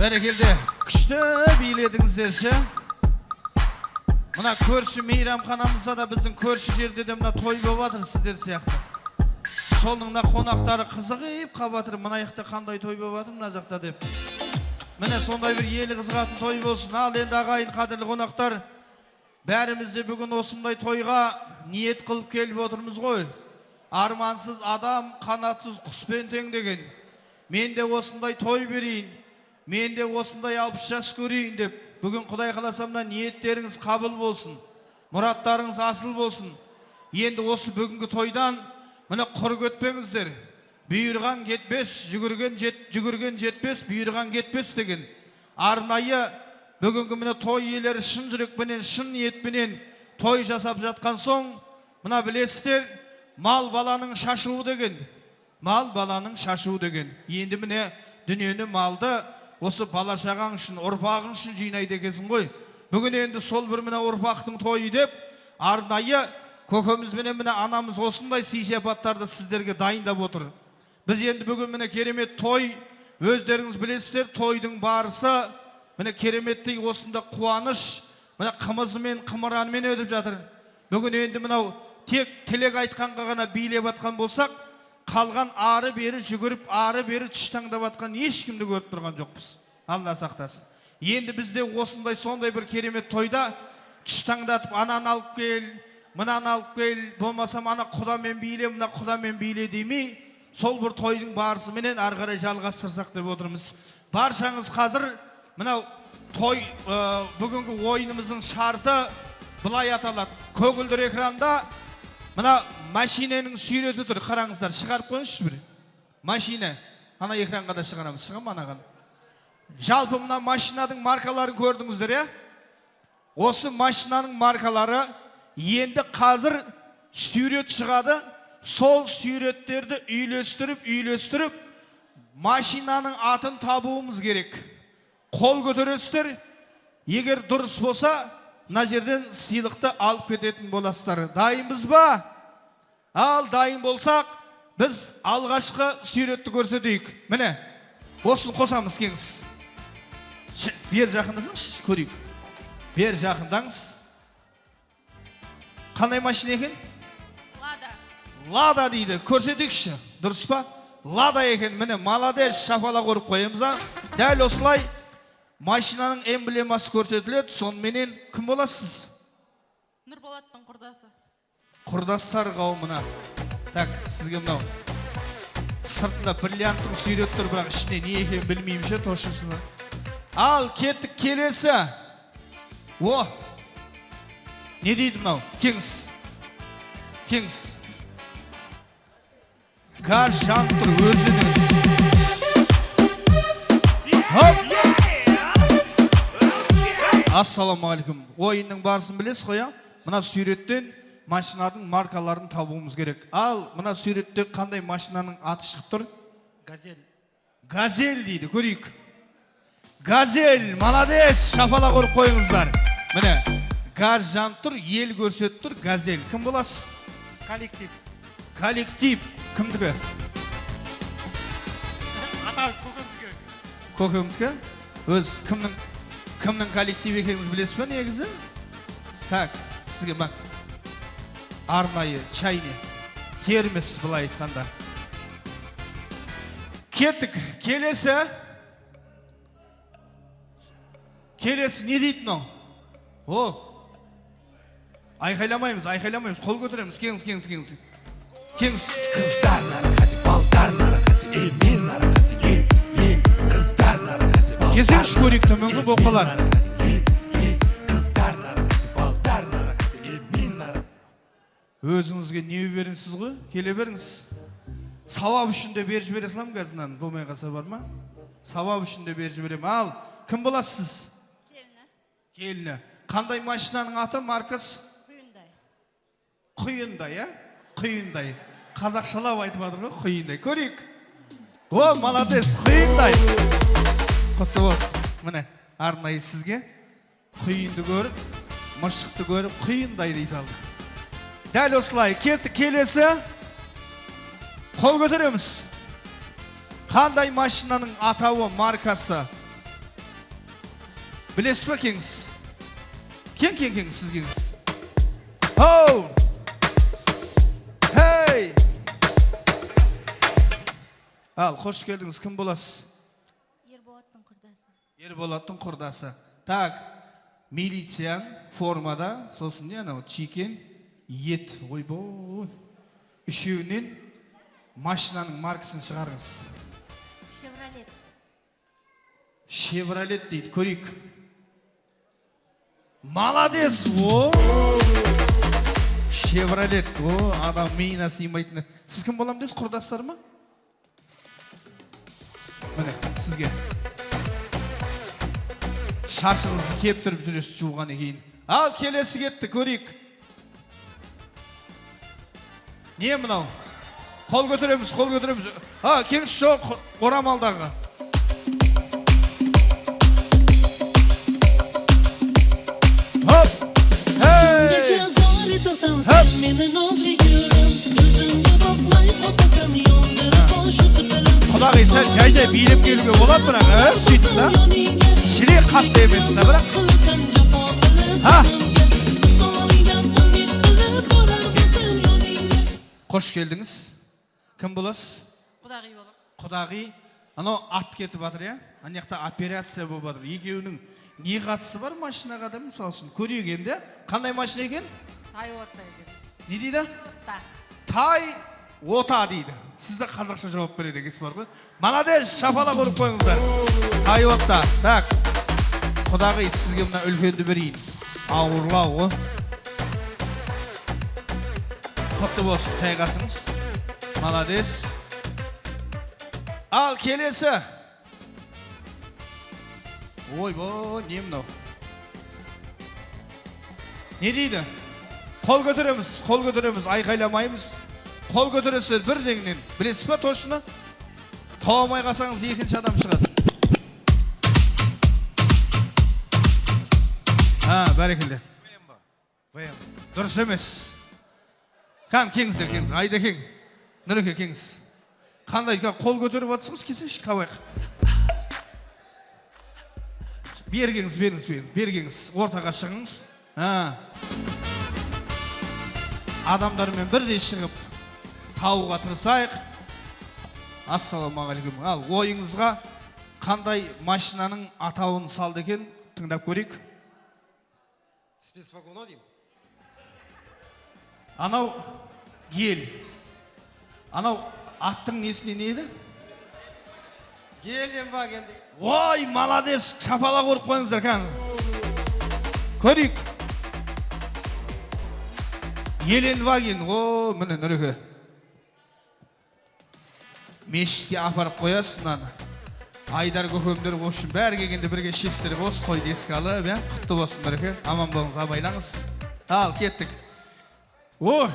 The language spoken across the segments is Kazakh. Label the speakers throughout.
Speaker 1: Бәрекелді, күшті бийледіңіздерші. Мына көрші мейрамханамызда да біздің көрші жерде де мына той болып жатыр сіздер сияқты. Соның мына қонақтары қызығып қабатыр, мына жақта қандай той болып жатыр мына жақта деп. Міне сондай бір елі қызығатын той болсын. Ал енді ағайын қадірлі қонақтар, бәріміз де бүгін осындай тойға ниет қылып келіп отырмыз ғой. Армансыз адам қанатсыз құспен тең деген. Мен де осындай той берейін, мен де осындай 60 жас көрейін деп, бүгін Құдай қаласа мына ниеттеріңіз қабыл болсын, мұраттарыңыз асыл болсын. Енді осы бүгінгі тойдан міне құр кетпеңіздер. Бұйырған кетпес, жүгірген жетпес, бұйырған кетпес деген. Арнайы бүгінгі міне той иелері шын жүрекпенен, шын ниетпенен той жасап жатқан соң, мына білесіздер, мал баланың шашуы деген. Мал баланың шашуы деген. Енді міне дүниені малды осы балашағаң үшін, ұрпағың үшін жинайды екенсің ғой. Бүгін енді сол бір міне ұрпақтың тойы деп, арнайы көкеміз міне анамыз осындай сый-сияпаттарды сіздерге дайындап отыр. Біз енді бүгін міне керемет той, өздеріңіз білесіздер, тойдың барысы, міне кереметтей осында қуаныш, міне қымызымен, қымыранымен өтіп жатыр. Бүгін енді мынау тек тілек айтқанға ғана билеп атқан болсақ, қалған ары бері жүгіріп, ары бері түштаңдап атқан ешкімді көріп тұрған жоқпыз. Алла сақтасын. Енді бізде осындай сондай бір керемет тойда түштаңдатып, ананы алып кел, мынаны алып кел, болмасам ана құдамен биле, мына құдамен биле демей, сол бір тойдың барысы менен ары қарай жалғастырсақ деп отырмыз. Баршаңыз қазір мынау той бүгінгі ойынымыздың шарты былай аталады. Көгілдір экранда мына машиненің сүйреті тұр, қараңыздар, шығарып қойыңызшы бір. Машина, ана экранға да шығарамыз, шығам анаған. Жалпы мына машинаның маркаларын көрдіңіздер, е? Осы машинаның маркалары енді қазір сүйрет шығады, сол сүйреттерді үйлестіріп, машинаның атын табуымыз керек. Қол көтересіздер, егер дұрыс болса, мына жерден сыйлықты алып кететін боласыздар. Дайынбыз ба? Ал дайын болсақ, біз алғашқы сүйретті көрсетейік. Міне, осын қосамыз кеңіз. Бер жақындасыңыз, көрейік. Бер жақындаңыз. Қандай машина екен?
Speaker 2: Лада.
Speaker 1: Лада дейді, көрсетейікші. Дұрыс па? Лада екен, міне, маладеш, шапала қорып қойымыза. Дәл осылай машинаның эмблемасы көрсетіледі, сонымен кім боласыз?
Speaker 2: Нұрболаттың құрдасы.
Speaker 1: Құрдастар қауымына. Так, сізге мынау. Сыртында бриллианттың сүйрет тұр, бірақ ішіне не екен білмеймше, тошынсына. Ал, кеттік келесі. О, не дейді мынау? Кеңіз. Газ жанып тұр, өзіңіз. Хоп! Ассаламағалейкум. Ойынның барысын білесіз қоя? Мына сүйреттен машинаның маркаларын табуымыз керек. Ал, мына сүйретте қандай машинаның аты шығып тұр?
Speaker 3: Газель.
Speaker 1: Газель дейді, көрейік. Газель, маладес, шапала қорып қойыңыздар. Міне, газ жанып тұр, ел көрсетіп тұр, газель. Кім боласыз?
Speaker 3: Коллектив.
Speaker 1: Коллектив. Кімдікі?
Speaker 3: Ата көкемдікі.
Speaker 1: Көкемдікі? Өз кімнің коллектив екеніңіз білесіз бе негізі? Так, сізге бақ. Арнайы чайне. Термес былай айтқанда. Кеттік, келесі. Келесі не дейді мынау? О! Айқайламаймыз, қол көтереміз. Кеңіз.
Speaker 4: Қыздар нарахати, балдар нарахати, мен нарахати, мен қыздар нарахати,
Speaker 1: кезеңші көректі мүңгі боқалар.
Speaker 4: қыздар нарахати, балдар нарахати, мен нарахати.
Speaker 1: Өзіңізге не беріңсіз ғой? Келе беріңіз. Савап үшін де беріп жібере салам газынан, болмай қалса бар ма? Савап үшін де беріп жіберем. Ал, кім боласыз? Келіні. Қандай машинаның аты, маркасы? Құйындай, ә? Құйындай. Қазақшалап айтып жатыр ғой, құйындай. Көрейік. О, маладес, құйындай. Құтты болсын. Міне, арнайы сізге құйынды көріп, мышықты көріп, құйындай дей салды. Дәл осылай, кеттік келесі. Қол көтереміз. Қандай машинаның атауы, маркасы? Білесіз ба кеңіз? Кең сіз кеңіз. Оу! Хей! Ал, қош келдіңіз, кім боласыз?
Speaker 2: Ерболаттың құрдасы.
Speaker 1: Ерболаттың құрдасы. Так, милицияң формада, сосын не анау, чикен, ет, ойбой. Үшеуінен машинаның маркасын шығарыңыз.
Speaker 2: Шевролет.
Speaker 1: Шевролет дейді, көрейік. Молодец, о! Шевролет, о, адам миына сыймайтын. Сіз кім болам дейсіз, құрдастар ма? Міне, сізге. Шашыңызды кептіріп жүресіз жуғаны кейін. Ал, келесі кетті, көрейік. Не мынау? Қол көтереміз. Кеңіс жоқ, орамалдағы. Hopp! Hey! Hopp! Құлағы сәл жай билеп келуге болады бірақ, сөйтіп да? Шілек қатты емес, бірақ? Қош келдіңіз. Кім боласыз?
Speaker 2: Құдағи болам.
Speaker 1: Құдағи. Анау ат кетіп жатыр, я? Анаяқта операция болып жатыр. Екеуінің не қатысы бар машинаға да, мысалы үшін? Көрейік енді. Қандай машина екен?
Speaker 2: Тай отта екен.
Speaker 1: Не дейді?
Speaker 2: Та.
Speaker 1: Тай ота дейді. Сізді қазақша жауап береді екенсіз бар ғой. Молодец, шапалақ ұрып қойыңыздар. Тай отта. Так. Құдағи, сізге мына үлкенді берейін. Ауырлау ғой. Құтты болсын, тайғасыңыз. Молодец. Ал, келесі. Ойбой, не мынау? Не дейді? Қол көтереміз, айқайламаймыз. Қол көтересіз бірдеңнен. Білесіз ба точно? Тауамай қалсаңыз екінші адам шығады. Бәрекелді. Дұрыс емес. Қан, кеңіздер, айда кең. Нүреке кеңіз. Қандай қол көтеріп атсыңыз, кесінші қабайық. Бергеңіз, ортаға шығыңыз. Адамдармен бірдей шығып тауға тырысайық. Ассаламағалейкум. Ал, ойыңызға қандай машинаның атауын салды екен, тыңдап көрейік.
Speaker 5: Спецвагоно дейм.
Speaker 1: Анау гел. Анау аттың несіне не еді?
Speaker 5: Гелем ваген дейм.
Speaker 1: Ой, молодец, шапалақ ұрып қойыңыздар, қан. Көрейік. Еленваген, о, міне нүреке. Мешітке апарып қоясынан. Айдар көкемдер болсын, бәрі келгенде бірге шестіріп осы тойды еске алып, құтты болсын нүреке. Аман болыңыз, абайлаңыз. Ал, кеттік. Ой,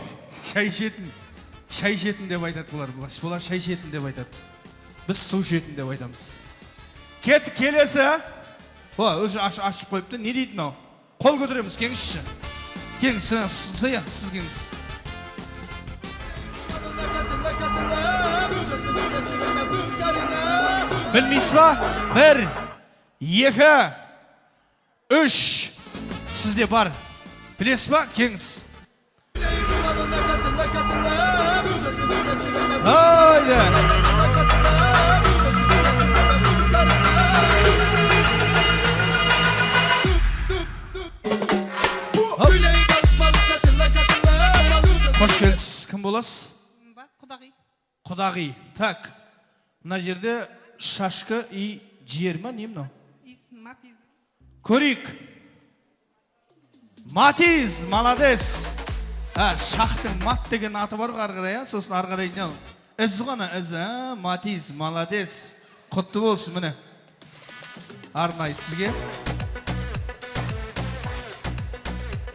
Speaker 1: шай шетін деп айтады бұлар. Бұлар шай шетін деп айтады. Біз су шетін деп айтамыз. Кеттік, келесі. Өзі ашып қойыпты. Не дейді мынау? Қол көтереміз, кеңізші. Кеңіз, сіз кеңіз. Білмейсіз ба? 1, 2, 3. Сізде бар. Білесіз ба? Кеңіз. Haydi. Hoş geldiniz. Kim bolasız?
Speaker 2: Құдағи.
Speaker 1: Құдағи. Так. Мына жерде шашқы и жер ма, не мынау?
Speaker 2: Мatiz.
Speaker 1: Көрейік. Матиз, молодец. Шақтың мат деген аты бар қарғырай, сосын арғарай не? Із ғана, із, Матиз, молодец. Құтты болсын, міне. Арнай сізге.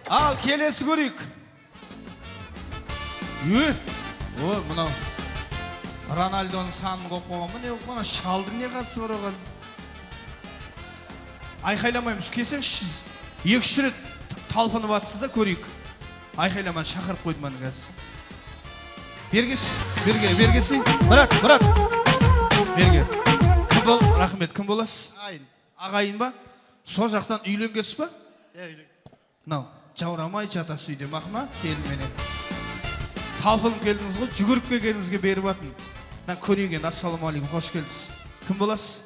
Speaker 1: Ал, келесі көрейік. Ой, мынау. Рональдоның санын қоп қоған ма, не қоған? Шалдың не қатысы бар оған? Айқайламаймыз, кесеңіз. 2 рет талпынып атсыз да көрейік. Айқайламан шақырып қойды маны қазір. Бергесі. Брат. Берге. Кім бол? Рахмет, кім боласыз?
Speaker 5: Айын.
Speaker 1: Ағайын ба? Сол жақтан үйленгенсіз ба?
Speaker 3: Öyle.
Speaker 1: Мынау жаурамай жатасы үйде мақма келменен. Талпынып келдіңіз ғой, жүгіріп келгеніңізге беріп атын. Мен көреген, ассалаумағалейкум, қош келдіңіз. Кім боласыз?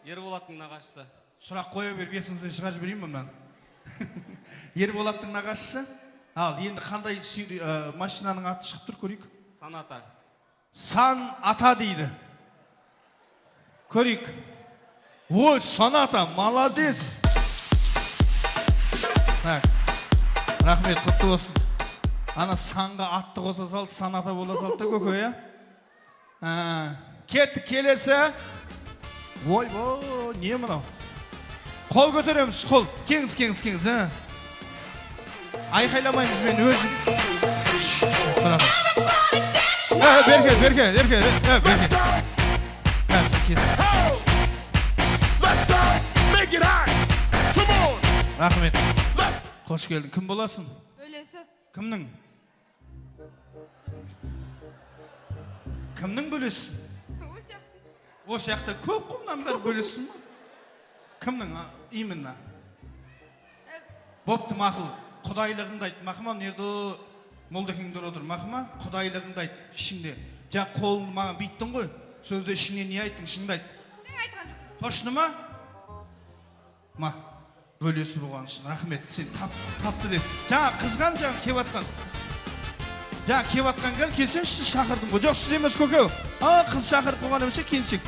Speaker 3: Ерболаттың нағашысы.
Speaker 1: Сұрақ қоя бер, есіңізден шығарып жіберейін бе мен? Ерболаттың нағашысы? Ал, енді қандай машинаның аты шығып тұр, көрейік.
Speaker 3: Саната.
Speaker 1: Сан ата дейді. Көрейік. Ой, Саната, молодец. Так, рахмет, құтты болсын. Ана санға атты қоса сал, Саната бола салды да көке, я? Кеттік, келесі. Ой, не мынау? Қол көтереміз, қол. Кеңіз, айқайламаймыз мен өзім. Берке. Рахмет. Қош келдің. Кім боласың?
Speaker 5: Бөлесі.
Speaker 1: Кімнің? Кімнің бөлесің? О сияқты көп құмнан бәрі бөлесің ма? Кімнің? Именно. Бопты мақыл. Құдайлығыңды айт. Мақыма, нерді молдекеңдер отыр. Мақыма, құдайлығыңды айт. Ішіңде. Жа қолын маған бейттің ғой. Сөзді ішіңе не айттың? Ішіңді айт.
Speaker 5: Ішінен айтқан жоқ.
Speaker 1: Тошны ма? Ма? Бөлесі болған үшін. Рахмет. Сен тапты деп. Жаңа қызған жаңа кеватқан. Жаңа кеватқан келсеңші шақырдым ғой. Жоқ, сіз емес көкеу. Қыз шақырып қойған емесе келсек.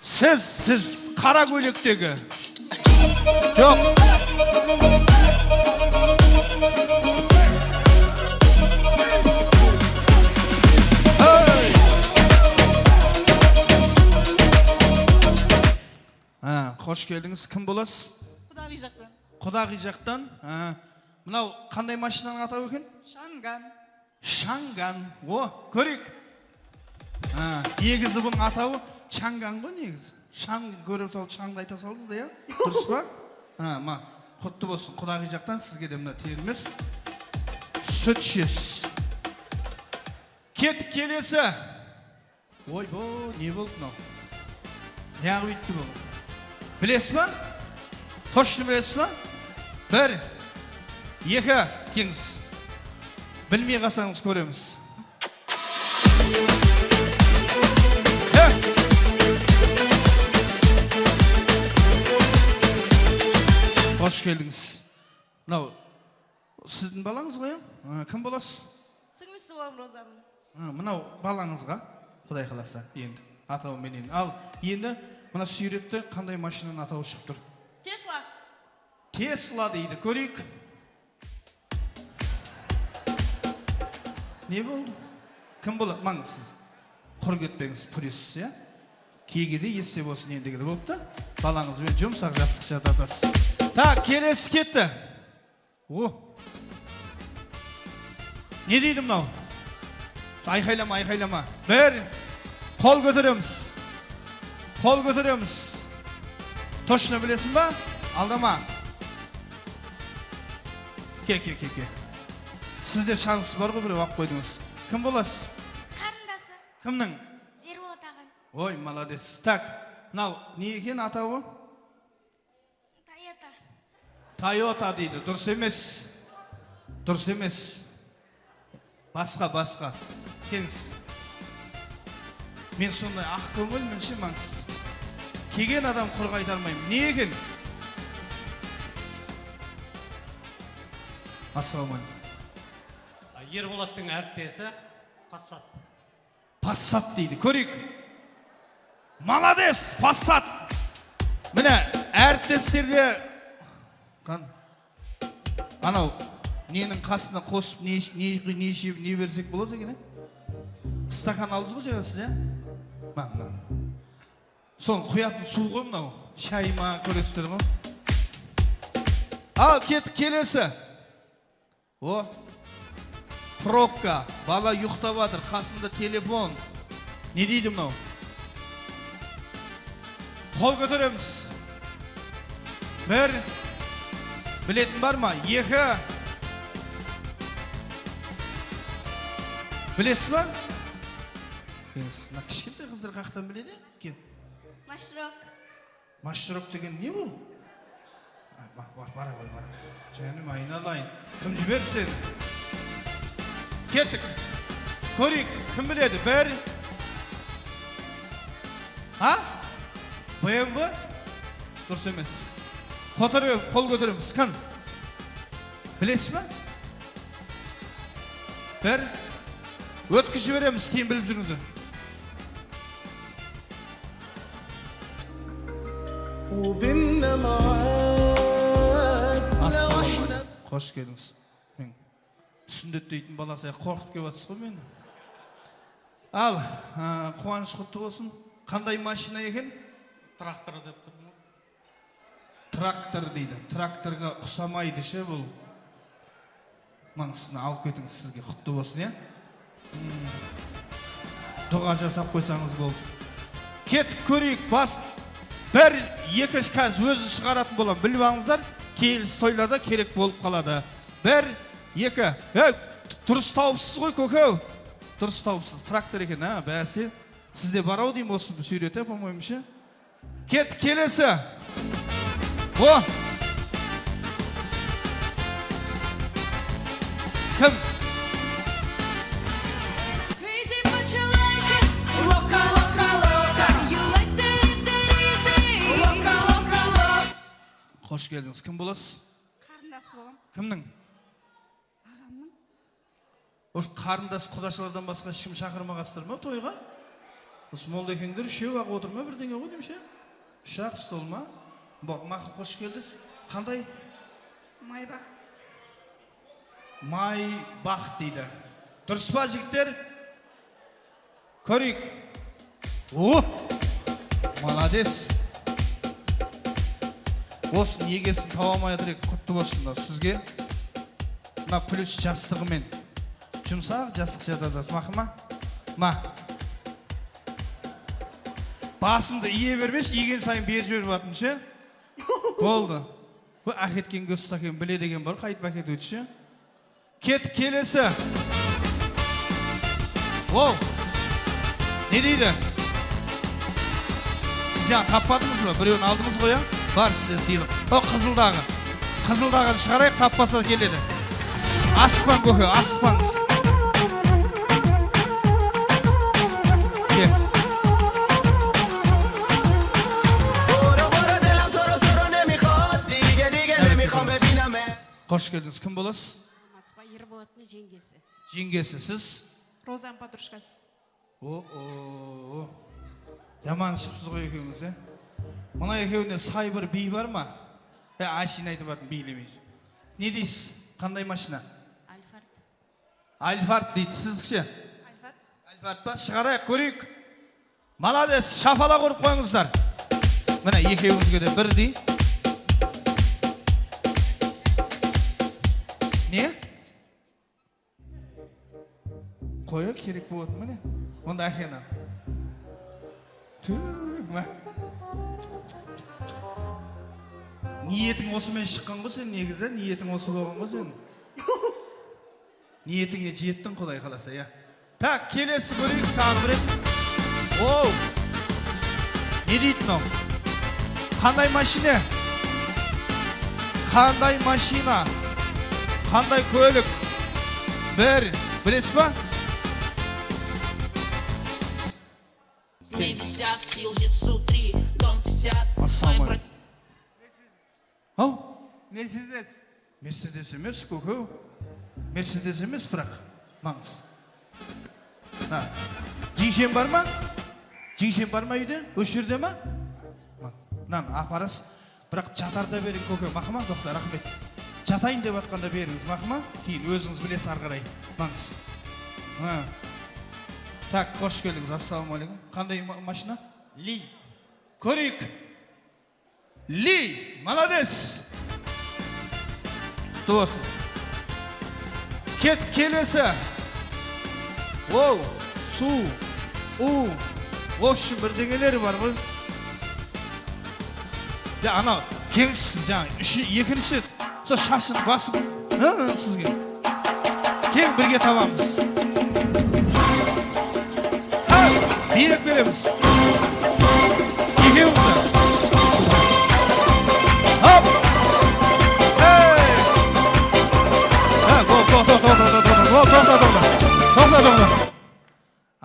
Speaker 1: Сіз қара көйлектегі. Жоқ. Қош келдіңіз. Кім боласыз?
Speaker 2: Құдағи жақтан.
Speaker 1: Құдағи жақтан. Мынау қандай машинаның атауы екен? Шанган. О, көрейік. Негізі бұның атауы Чанган ғой негізі. Шаң көріп салып, шаңды айта салдыңыз да, я? Дұрыс па? Құтты болсын. Құдағи жақтан сізге де мына термес. Сүт ішесіз. Кеттік, келесі. Ой, не болды мынау? Неғып үйтті бұл? Білесіз ба? Точно білесіз ба? Бір, екі, кеңіз. Білмей қалсаңыз көреміз. Қош келдіңіз. Мынау, сіздің балаңыз ғой? Кім боласыз?
Speaker 5: Сіңлісі болам Розаның.
Speaker 1: Мынау балаңызға, Құдай қаласа, енді атауымен енді. Ал енді мына суретті қандай машинаның атауы шығып тұр?
Speaker 5: Тесла.
Speaker 1: Тесла дейді, көрейік. Не болды? Кім болады? Маңыз сіз. Құр кетпеңіз, пүресіз, я? Кегеде есте болсын ендігіде болыпты. Балаңызбен жұмсақ жастық жататасыз. Так, келесі кетті. О! Не дейді мынау? Айқайлама. Бір, қол көтереміз. Точно білесің ба? Алдама. Ке. Сізде шанс бар ғой, бір ақ қойдыңыз. Кім боласыз?
Speaker 5: Қарындасы.
Speaker 1: Кімнің?
Speaker 5: Ерболат ағаның.
Speaker 1: Ой, молодец. Так, мынау не екен атауы? Тойота дейді. Дұрыс емес. Басқа. Кеңіз. Мен сондай ақ көңіл менше маңыз. Кеген адам құр қайтармаймын. Не екен? Ассалаумағалейкум.
Speaker 3: Ерболаттың әріптесі Пассат.
Speaker 1: Пассат дейді. Көрейік. Молодец, Пассат. Міне, әріптестерде анау ненің қасына қосып не берсек болады екен, стакан алдыңыз ғой жаңасыз, я? Мына. Соны құятын су ғой мынау. Шай ма, көресіздер ғой? Ал, кеттік, келесі. О, пробка. Бала ұйықтап жатыр, қасында телефон. Не дейді мынау? Қол көтереміз. Бір. Білетін бар ма? Екі. Білесіз ба? Мына кішкентай қыздар қақтан біледі? Кен.
Speaker 5: Машрок.
Speaker 1: Машрок деген не бұл? Bak, bara koy, bara. Canım aynalayın. Kim jiber seni? Kettik. Korik, kim biledi? Beri. Ha? BMW? Durs emes. Fotoğraf, kol götürüm, sıkın. Bilesiz mi? Ber. Ötküşü veremiz, kim bilip жүріңіздер.
Speaker 4: وبيننا معاد
Speaker 1: Assalamualaikum. Hoş geldiniz. Men sünnet deйтін balası korkup kеп atсыз ғой meni. Al, қуаныш құтты болсын. Қандай машина екен?
Speaker 3: Трактор деп тұрмын.
Speaker 1: Трактор дейді. Тракторға ұқсамайды ше бұл. Маңсына алып кетіңіз, сізге құтты болсын, е? Дұға жасап қойсаңыз болды. Кетіп көрейік, бас. Бір, екі қазір өзін шығаратын болам. Біліп алыңыздар, келіс тойларда керек болып қалады. Бір, екі. Дұрыс тауыпсыз ғой, көкеу. Дұрыс тауыпсыз. Трактор екен, бәсе. Сізде бар ау деймін осы сүйрете, по-моему, ше. Кет, келесі. О! Кім?
Speaker 5: Crazy but you like it. Loca, loca, loca. You like that easy. Loca, loca, loca.
Speaker 1: Қош келдіңіз. Кім боласыз?
Speaker 2: Қарындасы болам.
Speaker 1: Кімнің?
Speaker 2: Ағамның.
Speaker 1: Осы қарындас құдашылардан басқа ешкім шақырмағасыздар ма тойға? Осы молда екеңдер үшеу ақ отыр ма бірдеңе ғой деймін ше? Үш ақ стол ма? Мақұл, қош келдіңіз. Қандай?
Speaker 2: Майбақ.
Speaker 1: Майбақ дейді. Дұрыс па жігіттер? Көрейік. О! Молодец. Осын егесін табамай дірек құтты болсын да сізге. Мына плюс жастығымен. Жұмсақ жастық жатады. Мақы ма? Ма. Басынды ие бермеш, иген сайын бер жіберіп атын ше. Болды. Бұл әкеткен көз такен біле деген бар, қайтып әкет өтші ше. Кет келесі. Оу. Не дейді? Сіз ян таппадыңыз ба? Біреуін алдыңыз ғой, бар сізде сыйлық. О, қызылдағы. Қызылдағын шығарайық, таппаса келеді. Асықпан көке, асықпаңыз. Кет. Қош келдіңіз. Кім боласыз?
Speaker 6: Матспа Ерболаттың жеңгесі.
Speaker 1: Жеңгесі сіз?
Speaker 2: Розан подружкасы.
Speaker 1: О. Жаман шықсыз ғой екеуіңіз, е? Мұна екеуіне сай бір бей бар ма? Ашин айтып атын бейлемейсіз. Не дейсіз? Қандай машина?
Speaker 6: Альфард.
Speaker 1: Альфард дейді. Сіздікше?
Speaker 2: Альфард.
Speaker 1: Альфард ба? Шығарайық, көрейік. Молодец, шафала құрып қойыңыздар. Мына екеуіңізге де бірдей. Не? Қоя керек болады міне. Онда әкені. Түма. Ниетің осымен шыққан ғой сен негізі? Ниетің осы болған ғой сен? Ниетіңе жеттің Құдай қаласа, я. Так, келесі көрейік тағы бір рет. Оу. Не дейді мынау? Қандай машина? Қандай машина? Қандай көлік? Бір, білесіз ба?
Speaker 7: 50, стил житсу 3, дом 50.
Speaker 1: Ассаламу. Ау?
Speaker 3: Мерседес.
Speaker 1: Мерседес емес, көкеу. Мерседес емес, бірақ. Маңыз. Жеңшен бар ма? Жеңшен бар ма үйде? Өші жерде ма? Апарас. Бірақ жатарда берің көкеу. Мақыма, доқтар, рахмет. Жатайын деп атқанда беріңіз, мақыма. Кейін өзіңіз білесіз арғарай. Маңыз. Так, қош келдіңіз. Ассаламуалейкум. Қандай машина?
Speaker 3: Ли.
Speaker 1: Көрейік. Ли, молодец. Досын. Кет келесі. Оу, су, у. Общем, бірдеңелері бар ғой. Анау, кеңсіз жаңа, екінші рет. Сол шашын басып, сізге. Кең бірге табамыз. Биік береміз. Екеуімізді. Хоп!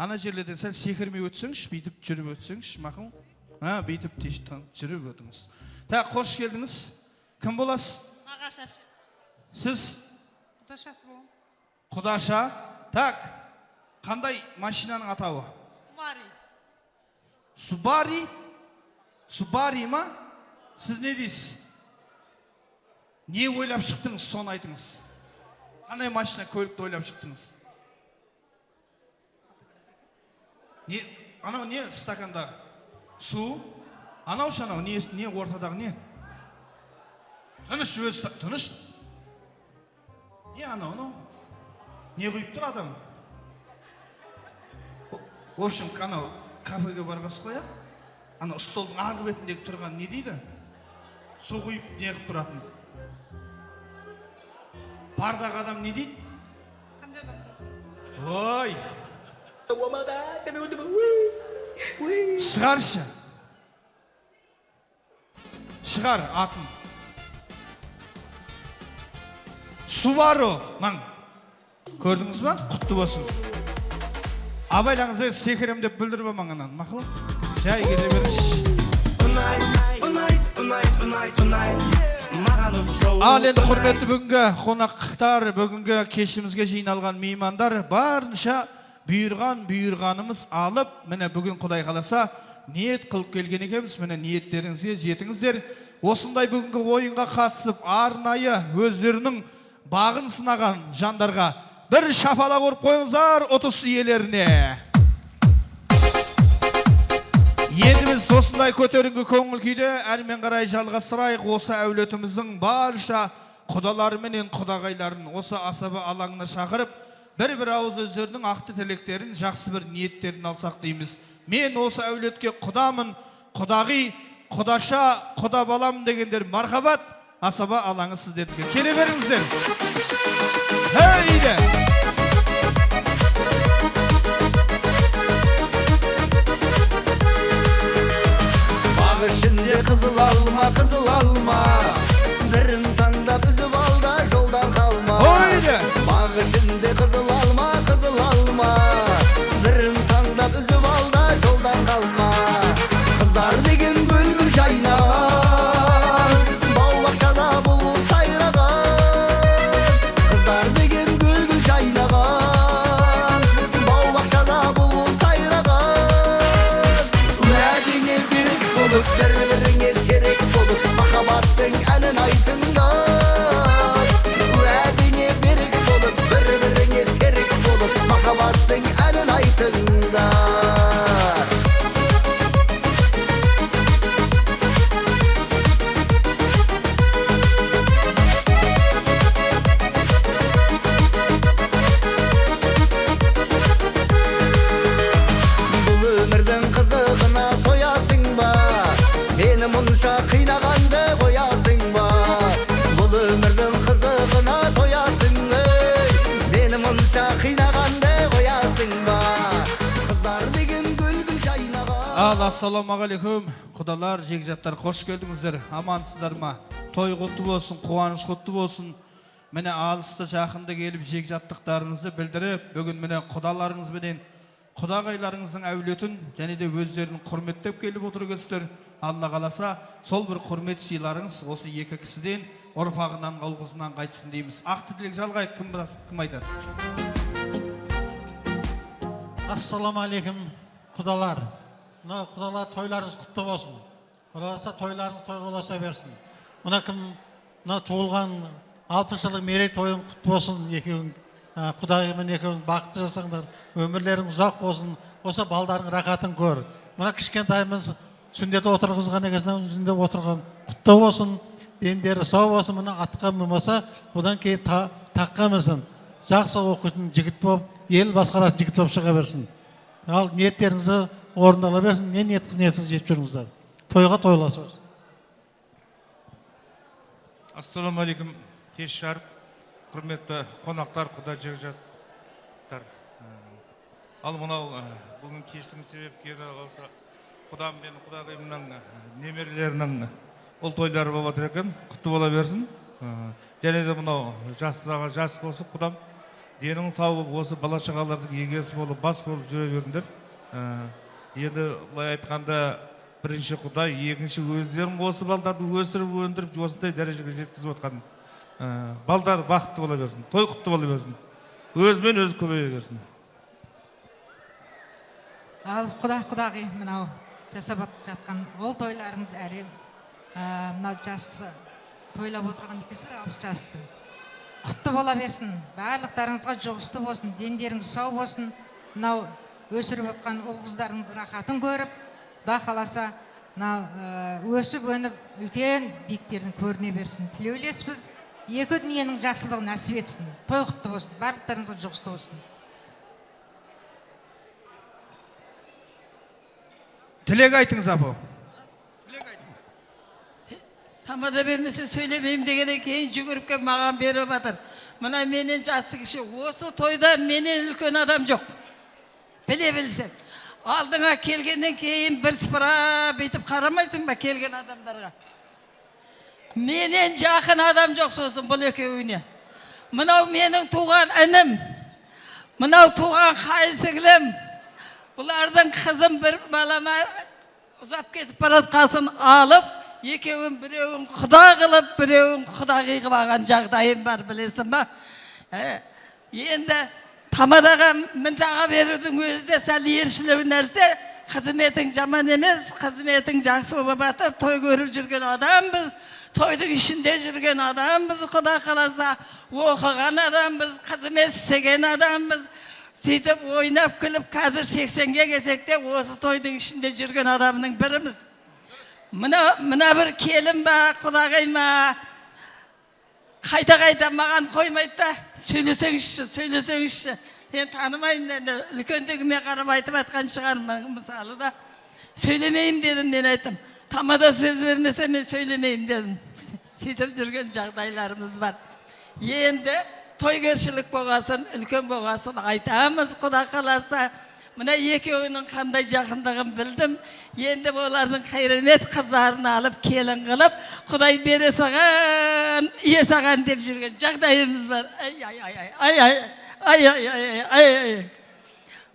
Speaker 1: ана жерлерден сәл секірмей өтсеңізші, бүйтіп жүріп өтсеңізші, мақұл? Бүйтіп жүріп өтіңіз. Так, қош келдіңіз. Кім боласыз?
Speaker 2: Нағаш әпше.
Speaker 1: Сіз
Speaker 2: Құдашасы болам.
Speaker 1: құдаша. Так, қандай машинаның атауы?
Speaker 2: Сумари.
Speaker 1: Субари? Субари ма? Сіз не дейсіз? Не ойлап шықтыңыз, соны айтыңыз. Қандай машина, көлікті ойлап шықтыңыз? Анау не стакандағы? Су? Анау шанау, не ортадағы не? Тыныш, өз тыныш. Не анау? Не құйып тұр адам? В общем, анау кафеге барғасы қояқ. Анау столдың арғы бетіндегі тұрған не дейді? Су құйып не қып тұратын? Бардағы адам не дейді?
Speaker 2: Қандай адам?
Speaker 1: Ой! Шығаршы. Шығар атын. Субару, маң. Көрдіңіз ба? Құтты болсын. Абайлаңызды секірем деп білдіріп маңынан. Мақыл? Жай кете беріңіз. Ал енді құрметті бүгінгі қонақтар, бүгінгі кешімізге жиналған меймандар барынша бұйырғанымыз алып, міне бүгін Құдай қаласа ниет қылып келген екенбіз. Міне ниеттеріңізге жетіңіздер. Осындай бүгінгі ойынға қатысып, арнайы өздерінің бағын сынаған жандарға бір шапалақ ұрып қойыңыздар ұтыс иелеріне. Енді біз осындай көтеріңкі көңіл күйде әрмен қарай жалғастырайық. Осы әулетіміздің барша құдалары менен құдағайларын осы асаба алаңына шақырып, бір ауыз өздерінің ақты тілектерін, жақсы бір ниеттерін алсақ дейміз. Мен осы әулетке құдамын, құдағи, құдаша, құда балам дегендер мархабат, асаба алаңы сіздерге. Келе беріңіздер. Хейде!
Speaker 8: Бағы ішінде қызыл алма, бірін таңдап үзіп алда жолдан қалма.
Speaker 1: Ойде!
Speaker 8: Бағы ішінде қызыл алма, бірін таңдап үзіп алда жолдан қалма. Қыздар деген гүлді жайнаған, бау-бақшада бұлбұл сайраған. Қыздар деген гүлді жайнаған, бау-бақшада бұлбұл сайраған. Уәдеңе берік болып, бір-біріңе серік болып, махаббаттың әнін айтыңдар. Уәдеңе берік болып, бір-біріңе серік болып, махаббаттың әнін айтыңдар. Бұл өмірдің қызығына тоясың ба? Мені мұнша қинағанды қоясың ба? Бұл өмірдің қызығына тоясың ба? Мені мұнша қинағанды қоясың ба? Қыздар деген гүлді жайнаған.
Speaker 1: Ассалаумағалейкум. Құдалар, жегжаттар, қош келдіңіздер. Амансыздар ма? Той құтты болсын, қуаныш құтты болсын. Міне алысты жақынды келіп жегжаттықтарыңызды білдіріп, бүгін міне құдаларыңыз менен құдағайларыңыздың әулетін және де өздерін құрметтеп келіп отырғызсыздар. Алла қаласа, сол бір құрмет сыйларыңыз осы екі кісіден ұрпағынан қалғызынан қайтсын дейміз. Ақты тілек жалғайық, кім айтады?
Speaker 3: Ассалаумағалейкум, құдалар. Құдалар, тойларыңыз құтты болсын. Құдаласа, тойларыңыз той боласа берсін. Мына кім туылған 60 жылдық мерей тойың құтты болсын. Құдаймен екеуің бақытты жасаңдар, өмірлерің ұзақ болсын, осы балдардың рақатын көр. Мына кішкентайымыз сүндеті отырғызған екесінен сүндет отырған құтты болсын, дендері сау болсын, мына атқа болмаса, одан кейін таққа мінсін. Жақсы оқитын жігіт болып, ел басқаратын жігіт болып шыға берсін. Ал ниеттеріңізді орындала берсін, не ниетіңіз жетіп жүріңіздер. Тойға тойласыз.
Speaker 9: Ассалаумағалейкум, кеш жарық. Құрметті қонақтар, құда жегжаттар. Ал мынау бүгін кештің себепкері олса құдам мен құдағайымның немерелерінің ол тойлары болып отыр екен, құтты бола берсін. Және де мынау жастағы жас қосып құдам денің сау болып, осы бала шағалардың егесі болып, бас болып жүре беріңдер. Енді былай айтқанда бірінші Құдай, екінші өздерің осы балдарды өсіріп, өндіріп, осындай дәрежеге жеткізіп отқан балдар бақытты бола берсін, той құтты бола берсін, өзімен өзі көбейе берсін.
Speaker 10: Ал құда-құдағи мынау жасап жатқан ол тойларыңыз әрем мынау жасы тойлап отырған екесір 60 жасты. Құтты бола берсін, барлықтарыңызға жұғысты болсын, дендеріңіз сау болсын, мынау өсіріп отқан ұл қыздарыңыз рахатын көріп, Құда қаласа мынау өсіп өніп үлкен биіктердің көріне берсін. Тілеулеспіз, екі дүниенің жақсылығын нәсіп етсін, той құтты болсын, барлықтарыңызға жұғысты болсын.
Speaker 1: Тілек айтыңыз апа.
Speaker 11: Тамада бермесе сөйлемеймін дегеннен кейін жүгіріп келіп маған беріп жатыр. Мына менен жасы кіші, осы тойда менен үлкен адам жоқ. Біле білсең. Алдыңа келгеннен кейін бір сыпыра бүйтіп қарамайсың ба келген адамдарға? Менен жақын адам жоқ сосын бұл екеуіне. Мынау менің туған інім, мынау туған қайсығылым. Бұлардың қызым бір балама ұзап кетіп баратқасын алып, екеуін біреуін құда қылып, біреуін құдағи қылған жағдайым бар, білесің ба? Енді Тамадаға мінтаға берудің өзі де сәл ершілеу нәрсе, қызметің жаман емес, қызметің жақсы болып жатыр, той көріп жүрген адамбыз, тойдың ішінде жүрген адамбыз, Құда қаласа, оқыған адамбыз, қызмет істеген адамбыз, сөйтіп ойнап күліп, қазір 80-ге келсек те осы тойдың ішінде жүрген адамның біріміз. Мына бір келін ба, құдағай ма, қайта маған қоймайды да, сөйлесеңізші. Мен танымайын да, үлкендігіме қарап айтып атқан шығармын, мысалы да. Сөйлемеймін дедім, мен айттым. Тамада сөз бермесе мен сөйлемеймін дедім. Сөйтіп жүрген жағдайларымыз бар. Енді тойгершілік болғасын, үлкен болғасын айтамыз, Құда қаласа. Мына екеуінің қандай жақындығын білдім. Енді олардың қайырмет қыздарын алып, келін қылып, Құдай бере саған, ие саған деп жүрген жағдайымыз бар. Ай.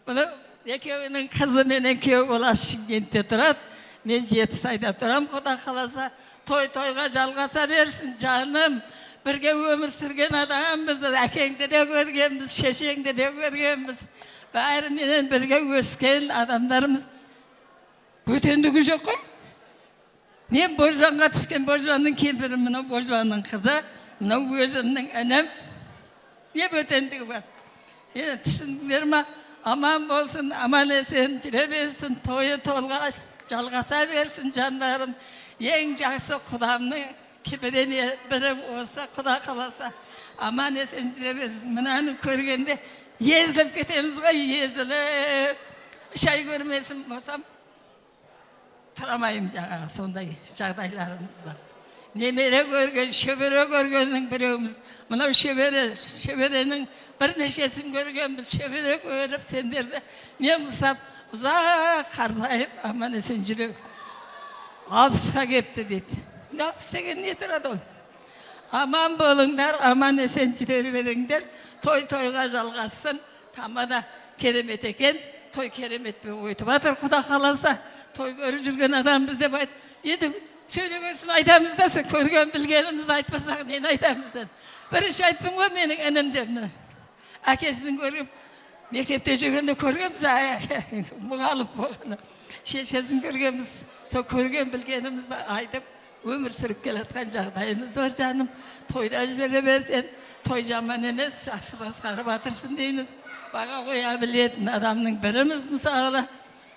Speaker 11: Бұны екеуінің қызы менен күйеу баласы Шымкентте тұрады. Мен Жетісайда тұрам, Құда қаласа. Той-тойға жалғаса берсін, жаным. Бірге өмір сүрген адамбыз, әкеңді де көргенбіз, шешеңді де көргенбіз. Бәріменен бірге өскен адамдарымыз бөтендігі жоқ қой. Мен Божжанға түскен Божжанның кемпірі, мынау Божжанның қызы, мынау өзімнің інім. Не бөтендігі бар? Түсіндіңдер ма? Аман болсын, аман есен жүре берсін, тойы толға жалғаса берсін жандарым. Ең жақсы Құдамның кепеден бірі осы, Құда қаласа. Аман есен жүре берсін. Мынаны көргенде езіліп кетеміз ғой, езіліп. Шай көрмесін болсам, тұрамайым жаңағы, сондай жағдайларымыз бар. Немере көрген, шөбере көргеннің біреуміз. Мынау шөберенің бірнешесін көргенбіз, шөбере көріп сендерді. Мен ұсап, ұзақ қартайып, аман есен жүріп. 60-қа кепті дейді. 60 деген не тұрады ол? Аман болыңдар, аман есен жүре беріңдер. Той-тойға жалғасын. Тамада керемет екен. Той кереметпен өйтіп атыр, Құда қаласа. Той көріп жүрген адамбыз деп айт. Енді сөйлегенсін айтамыз да, көрген білгенімізді айтпасақ, нені айтамыз? Бірінші айттым ғой менің інімдерін. Әкесінің көріп, мектепте жүргенде көргенбіз, мұғалып болғаны. Шешесін көргенбіз, сол көрген білгенімізді айтып, өмір сүріп келатқан жағдайымыз бар жаным. Тойда жүре берсен, той жаман емес, жақсы басқарып атырсың дейміз. Баға қоя білетін адамның біріміз мысалы.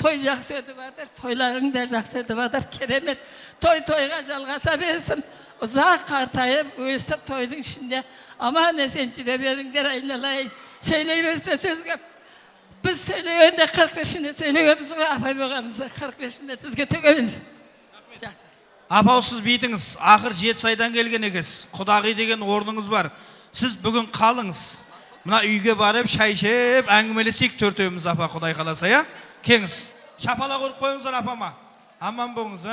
Speaker 11: Той жақсы өтіп атыр, тойларың да жақсы өтіп атыр, керемет. Той-тойға жалғаса берсін. Ұзақ қартайып, өстіп тойдың ішінде аман есен жүре беріңдер, айналайын. Сөйлей берсе сөз көп. Біз сөйлегенде 45 минут сөйлегенбіз ғой, апай болғанымыз 45 минут бізге төгеміз.
Speaker 1: Апаусыз бейтіңіз, ақыр Жетісайдан келген екенсіз. Құдағи деген орныңыз бар. Сіз бүгін қалыңыз. Мына үйге барып, шай ішіп, әңгімелесек төртеуміз апа, Құдай қаласа, я? Кеңіз. Шапала көріп қойыңыздар апама. Аман болыңыз.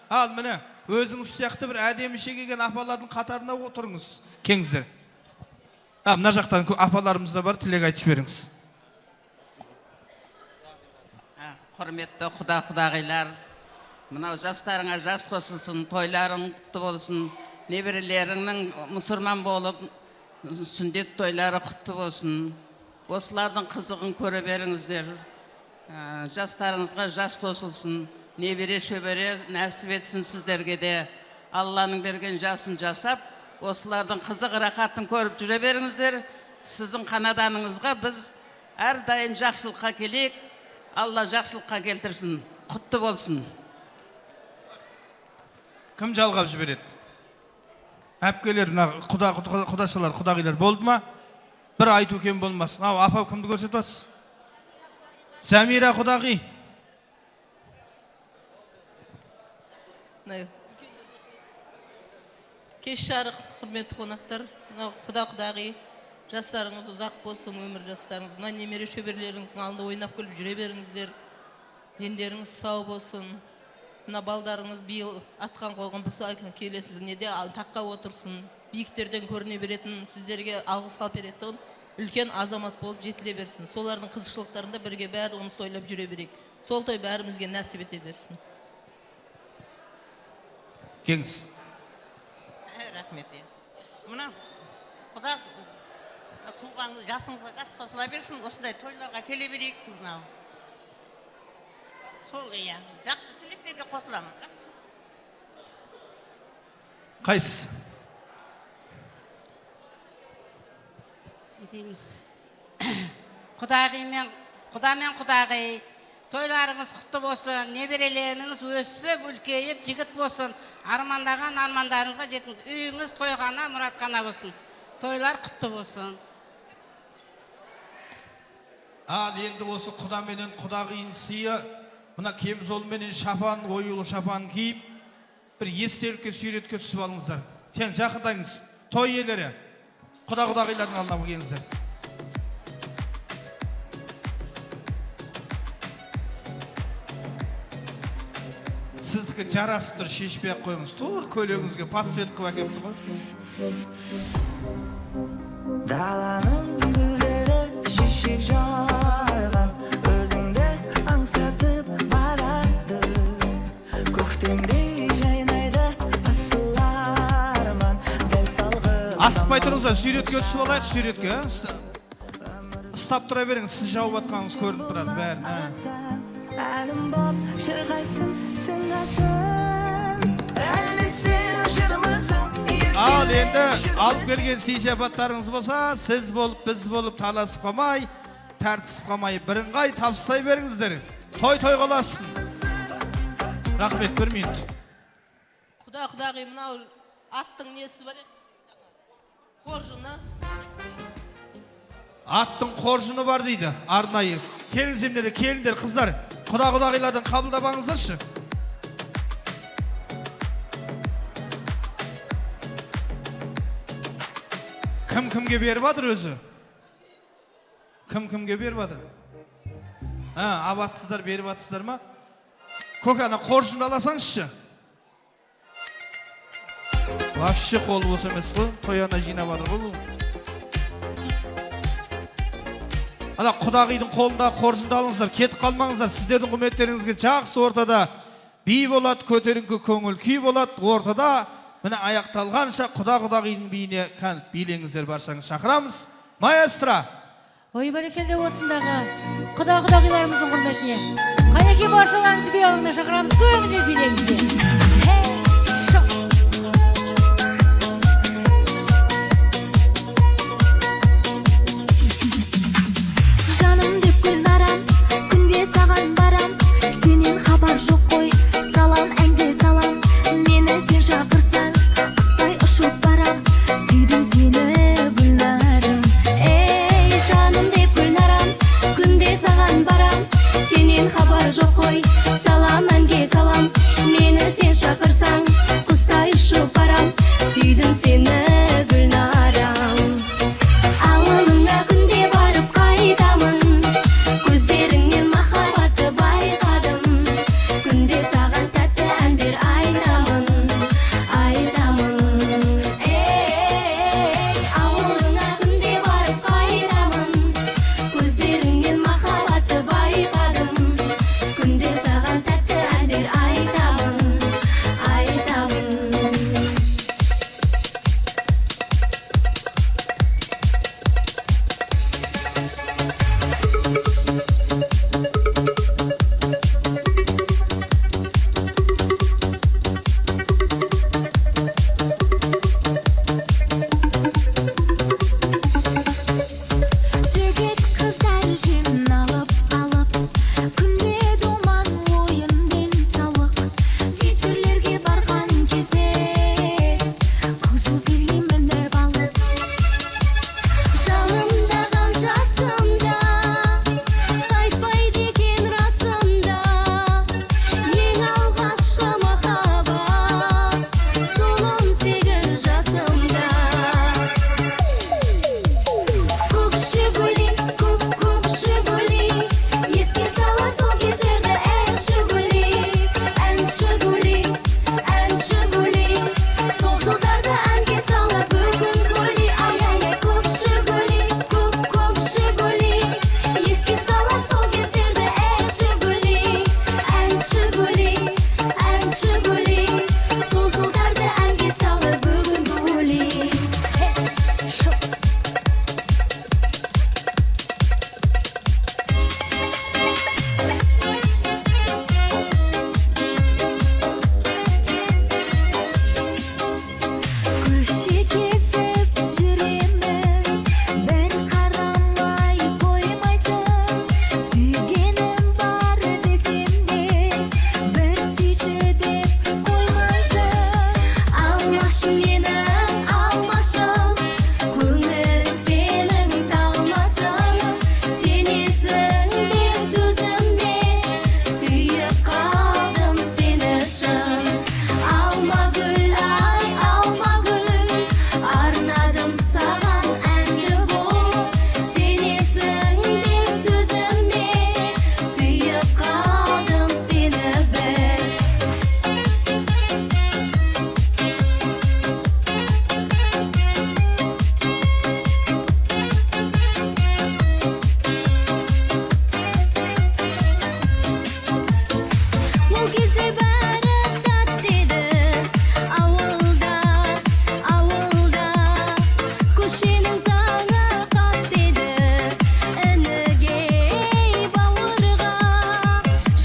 Speaker 1: Ал міне, өзіңіз сияқты бір әдеміше келген апалардың қатарына отырыңыз. Кеңіздер. Mına jaqtan apalarımız da var, tilek aytып беріңіз.
Speaker 11: Құрметті құдағилар, мынау жастарыңа жас қосылсын, тойларың құтты болсын, небірелеріңнің мұсырман болып, сүндет тойлары құтты болсын. Осылардың қызығын көре беріңіздер. Жастарыңызға жас қосылсын, небере шөбере нәсіп етсін сіздерге де. Алланың берген жасын жасап, осылардың қызық рақатын көріп жүре беріңіздер. Сіздің қанаданыңызға біз әрдайым жақсылыққа келейік. Алла жақсылыққа келтірсін, құтты болсын.
Speaker 1: Кім жалғап жібереді? Әпкелер, құдашылар, құдағилар болды ма? Bir айту кем болмасын. Апа кімді көрсетіп атсыз? Сәмира құдағи.
Speaker 12: Кеш жарық, құрметті қонақтар, құдағи, жастарыңыз ұзақ болсын, өмір жастарыңыз. Мына немере шөберлеріңіздің алдында ойнап күліп жүре беріңіздер. Дендеріңіз сау болсын. Мына балдарыңыз биыл атқан қойған бұса келесіз, неде таққа отырсын. Биіктерден көріне беретін, сіздерге алғыс алып беретін, үлкен азамат болып жетіле берсін. Солардың қызықшылықтарында бірге бәрі оны сойлап жүре берейік. Сол той бәрімізге нәсіп ете берсін.
Speaker 1: Кеңіз.
Speaker 2: Рахмет. Мына құда туғаныңыз жасыңызға жас қосыла берсін, осындай тойларға келе берейік. Сол жақсы тілектерге қосыламын.
Speaker 1: Қайсы?
Speaker 6: Етейміз. Құда мен құдағи, тойларыңыз құтты болсын, неберелеріңіз өсіп, үлкейіп, жігіт болсын, армандаған армандарыңызға жетіңіз. Үйіңіз тойғана, мұратқана болсын. Тойлар құтты болсын.
Speaker 1: Ал енді осы құда менен құдағиын сыйы, мына кемзол менен шапан, оюлы шапан киіп, бір естелікке сүйретке түсіп алыңыздар. Сен жақындаңыз, той иелері, құдағилардың алдына келіңіздер. Сіздікі жарасып тұр, шешпей қойыңыз. Тұр көлеңізге подсвет қып әкепті ғой.
Speaker 8: Даланың гүлдері шешек жайған, өзіңді аңсатып барады. Көктемдей жайнайды асыларман, дәл салғып.
Speaker 1: Асықпай тұрыңыздар, сүйретке түсіп алайық, сүйретке. Ұстап тұра беріңіз, сіз жауып атқаныңыз көрініп тұрады бәрін.
Speaker 8: Әлім боп шырғайсың, сен ғашын, әлі сен жырмысың.
Speaker 1: Ал енді алып келген сый-сипаттарыңыз болса, сіз болып, біз болып таласып қалмай, тәртісіп қалмай, біріңғай табыстай беріңіздер. Той қаласын. Рахмет, бір минут.
Speaker 12: Құдағи, мынау аттың несі бар еді? Қоржыны.
Speaker 1: Аттың қоржыны бар дейді, арнайы. Келіңіздер, келіңдер, қыздар. Құдағилардан қабылдап шы. Кім-кімге беріп атыр өзі? Кім-кімге беріп атыр? Абатсыздар беріп атсыздар ма? Көке, ана қоржынды аласаңызшы. Вообще қол болса емес қой, тояна жинап атыр ғой. Ана құдағидың қолында қоржынды алыңыздар, кетіп қалмаңыздар. Сіздердің құрметтеріңізге жақсы ортада би болады, көтеріңкі көңіл күй болады. Ортада міне аяқталғанша құдағидың биіне билеңіздер, баршаңыз шақырамыз. Маэстро!
Speaker 6: Ой, бәрекелді осындағы құдағиларымыздың құрметіне. Қанеке баршаларыңызды би алыңына шақырамыз, көңілдер билеңіздер.
Speaker 5: Жоқ қой, салам әнге салам, мені сен жігіт қыздар жиналып алып күнде думан ойын денсаулық вечерлерге барған кезде көзілдерге мініп алып жалындаған жасымда қайтпайды екен расында ең алғашқы махаббат сол 18 жасымда көк жигули көк жигули еске салар сол кездерді ән жигули сол жылдарды әнге салар бүгін гули ай ай ай көк жигули еске салар сол кездерді ән жигули сол жылдарды әнге салар бүгін гули көше кезіп жүремін бір қарамай қоймайсың сүйгенім бар десем де бір сүйші деп қоймайсың алмашы менің алмашым көңіл сенің талмасың сенесің бе сөзіме сүйіп қалдым сені шын алмагүл ай алмагүл арнадым саған әнді бұл сенесің бе сөзіме сүйіп қалдым сені бір ол кезде бәрі тәтті еді ауылда көшенің заңы қатты еді ініге бауырға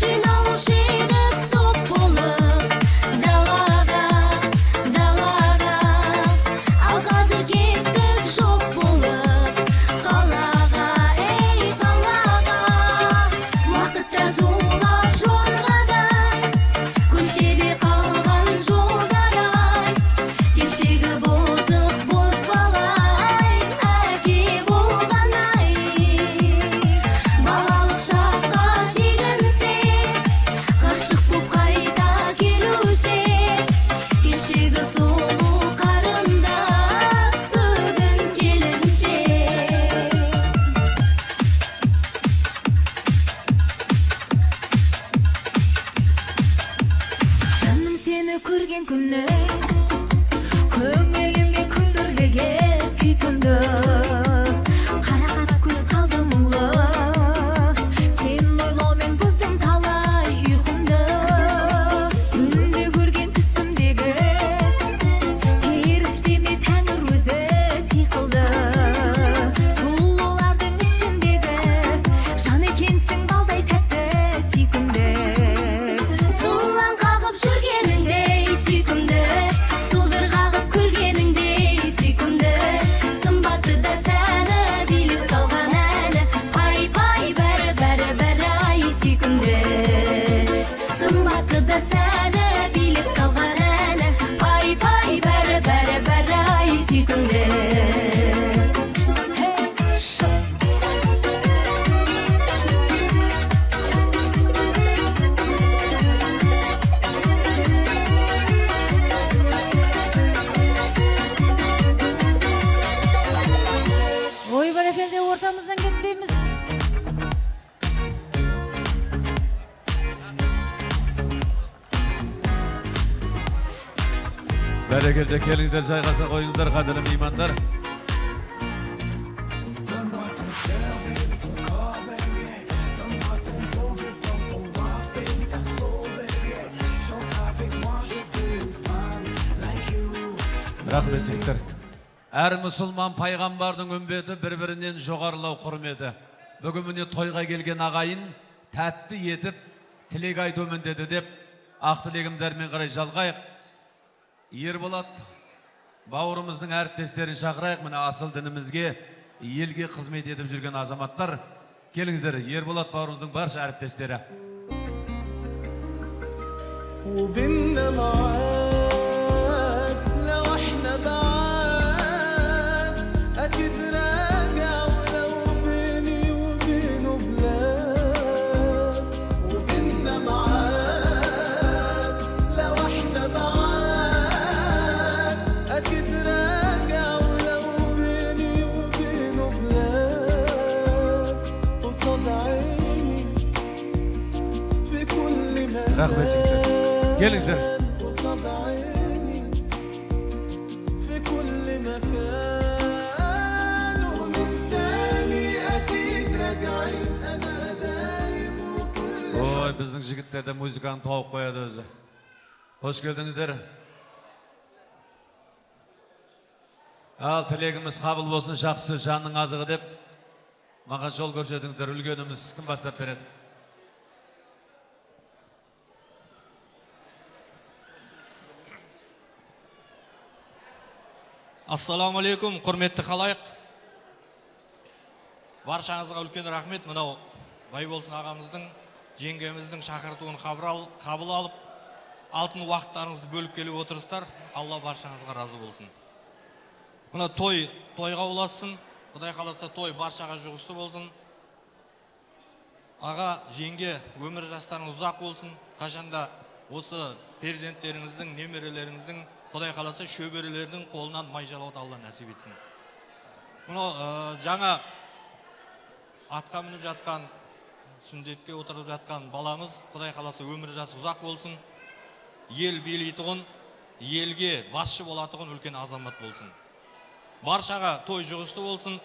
Speaker 5: жиналушы едік топ болып далаға ал қазір кеттік жоқ болып қалаға уақытта зулап жорғадай көшеде қалған жолдар ай кешегі бозық бозбалай әке болған ай балалық шаққа шегінсе ғашық боп қайта келуші кешегі сұлу қарындас бүгін келіншек жаным сені көрген күні көңіліме күлдірлеген күй тұнды қарақат көз қалды мұңлы сен ойлаумен бұздым талай ұйқымды күнде көрген түсімдегі періштеме тәңір өзі сиқылды сұлулардың ішіндегі жан екенсің балдай тәтті сүйкімді сылаң қағып жүргеніңдей сүйкімді сылдыр қағып күлгеніңдей сүйкімді сымбатты да сәні билеп салған әні пай бәрі ай сүйкімді сымбатты да сәні билеп салған әні пай бәрі ай сүйкімді
Speaker 10: ой бәрекелде ортамыздан кетпейміз
Speaker 13: Бәрекелді келіңіздер жайғаса қойыңыздар қадірлі меймандар. Рахмет жігіттер. Әр мұсылман пайғамбардың үмбеті бір-бірінен жоғарылау құрметі. Бүгін міне тойға келген ағайын тәтті етіп тілек айтумен деді деп ақ тілегімдермен қарай жалғайық. Ерболат бауырымыздың әріптестерін шақырайық, міне асыл дінімізге елге қызмет етіп жүрген азаматтар. Келіңіздер, Ерболат бауырымыздың барша әріптестері.
Speaker 4: وبيننا معاد لو احنا بعاد اكيد راجع ولو بيني وبينه بلاد وبيننا معاد لو احنا بعاد اكيد راجع ولو بيني وبينه بلاد قصاد عيني في كل مكان
Speaker 13: Rahmet jigitler. Gelingizler.
Speaker 4: قصاد عيني في كل مكان ومن تاني أكيد راجعين أنا دايم وكل
Speaker 13: Oy, bizning jigitler de muzikani topib qo'yadi o'zi. Hoş geldingizler. Al tilegimiz qabul bo'lsin, yaxshi so'z jonning azig'i deb maqan yo'l ko'rsatingizlar. Ulganimiz kim boshlab beradi?
Speaker 14: Assalomu alaykum, hurmatli xaloyiq. Barchangizga ulkan rahmet. Mынау Байболсын ағамыздың, жеңгеміздің шақыртуын қабыл алып, алтын уақыттарыңызды бөліп келіп отырсыздар. Алла баршаңызға разы болсын. Мына тойға ұлассын. Құдай қаласа той баршаға жұғысты болсын. Аға, жеңге, өмір жастарыңыз ұзақ болсын. Қашанда осы перзенттеріңіздің, немерелеріңіздің, Құдай қаласа шөберелердің қолынан май жалауды Алла нәсіп етсін. Мына жаңа атқа мініп жатқан, сүндетке отырып жатқан баламыз, Құдай қаласа өмір жасы ұзақ болсын. Ел билейтұғын, елге басшы болатұғын үлкен азамат болсын. Баршаға той жұғысты болсын.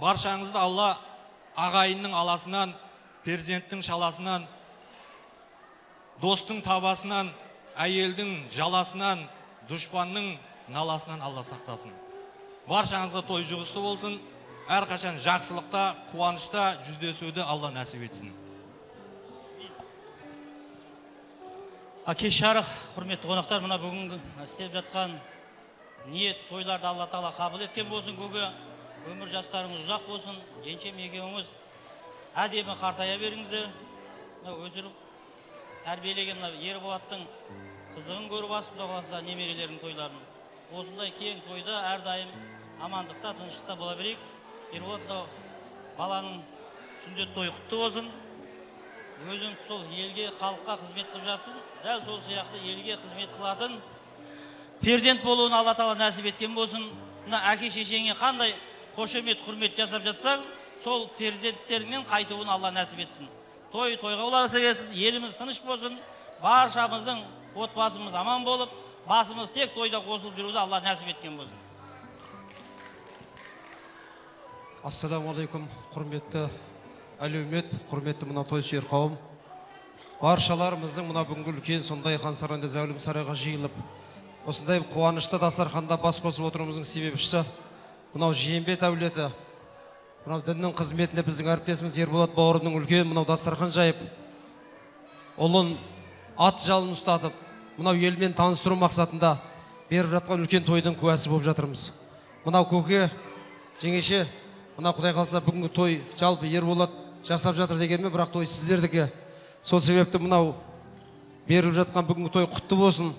Speaker 14: Баршаңызды Алла ағайынның аласынан, перзенттің шаласынан, достың табасынан, әйелдің жаласынан, дұшпанның наласынан Алла сақтасын. Баршаңызға той жұғысты болсын. Әрқашан жақсылықта, қуанышта жүздесуді Алла нәсіп етсін.
Speaker 15: Кеш жарық, құрметті қонақтар, мына бүгін істеп жатқан ниет тойларды Алла Тағала қабыл еткен болсын. Көге өмір жастарыңыз ұзақ болсын. Еншем екеуіңіз әдемі қартая беріңіздер. Өсіріп тәрбиелеген Ерболаттың қызығын көріп асып қаласа немерелердің тойларын. Осындай кең тойда әрдайым амандықта, тыныштықта бола берейік. Ерболат баланың сүндет тойы құтты болсын. Өзің сол елге, халыққа қызмет қылып жатсын. Дәл сол сияқты елге қызмет қылатын перзент болуын Алла Тағала нәсіп еткен болсын. Мына әке шешеңе қандай қошемет, құрмет жасап жатсаң, сол перзенттеріңнен қайтуын Алла нәсіп етсін. Тойға ұласа берсін, еліміз тыныш болсын, баршамыздың отбасымыз аман болып, басымыз тек тойда қосылып жүруді Алла нәсіп еткен болсын.
Speaker 16: Ассаламу алейкум, құрметті әлеумет, құрметті мына тойсүйер қауым. Баршаларымыздың мына бүгінгі үлкен сондай хан сарайында зәулім сарайға жиылып, осындай қуанышты дастарханда бас қосып отыруымыздың себепшісі мынау Жиенбет әулеті. Мынау діннің қызметінде біздің әріптесіміз Ерболат бауырымның үлкен мынау дастархан жайып, ұлын ат жалын ұстатып, мынау елмен таныстыру мақсатында беріп жатқан үлкен тойдың куәсі болып жатырмыз. Мынау көке, жеңеше, мына Құдай қалса бүгінгі той жалпы Ерболат жасап жатыр дегенмен, бірақ той сіздердікі. Сол себепті мынау беріп жатқан бүгінгі той құтты болсын.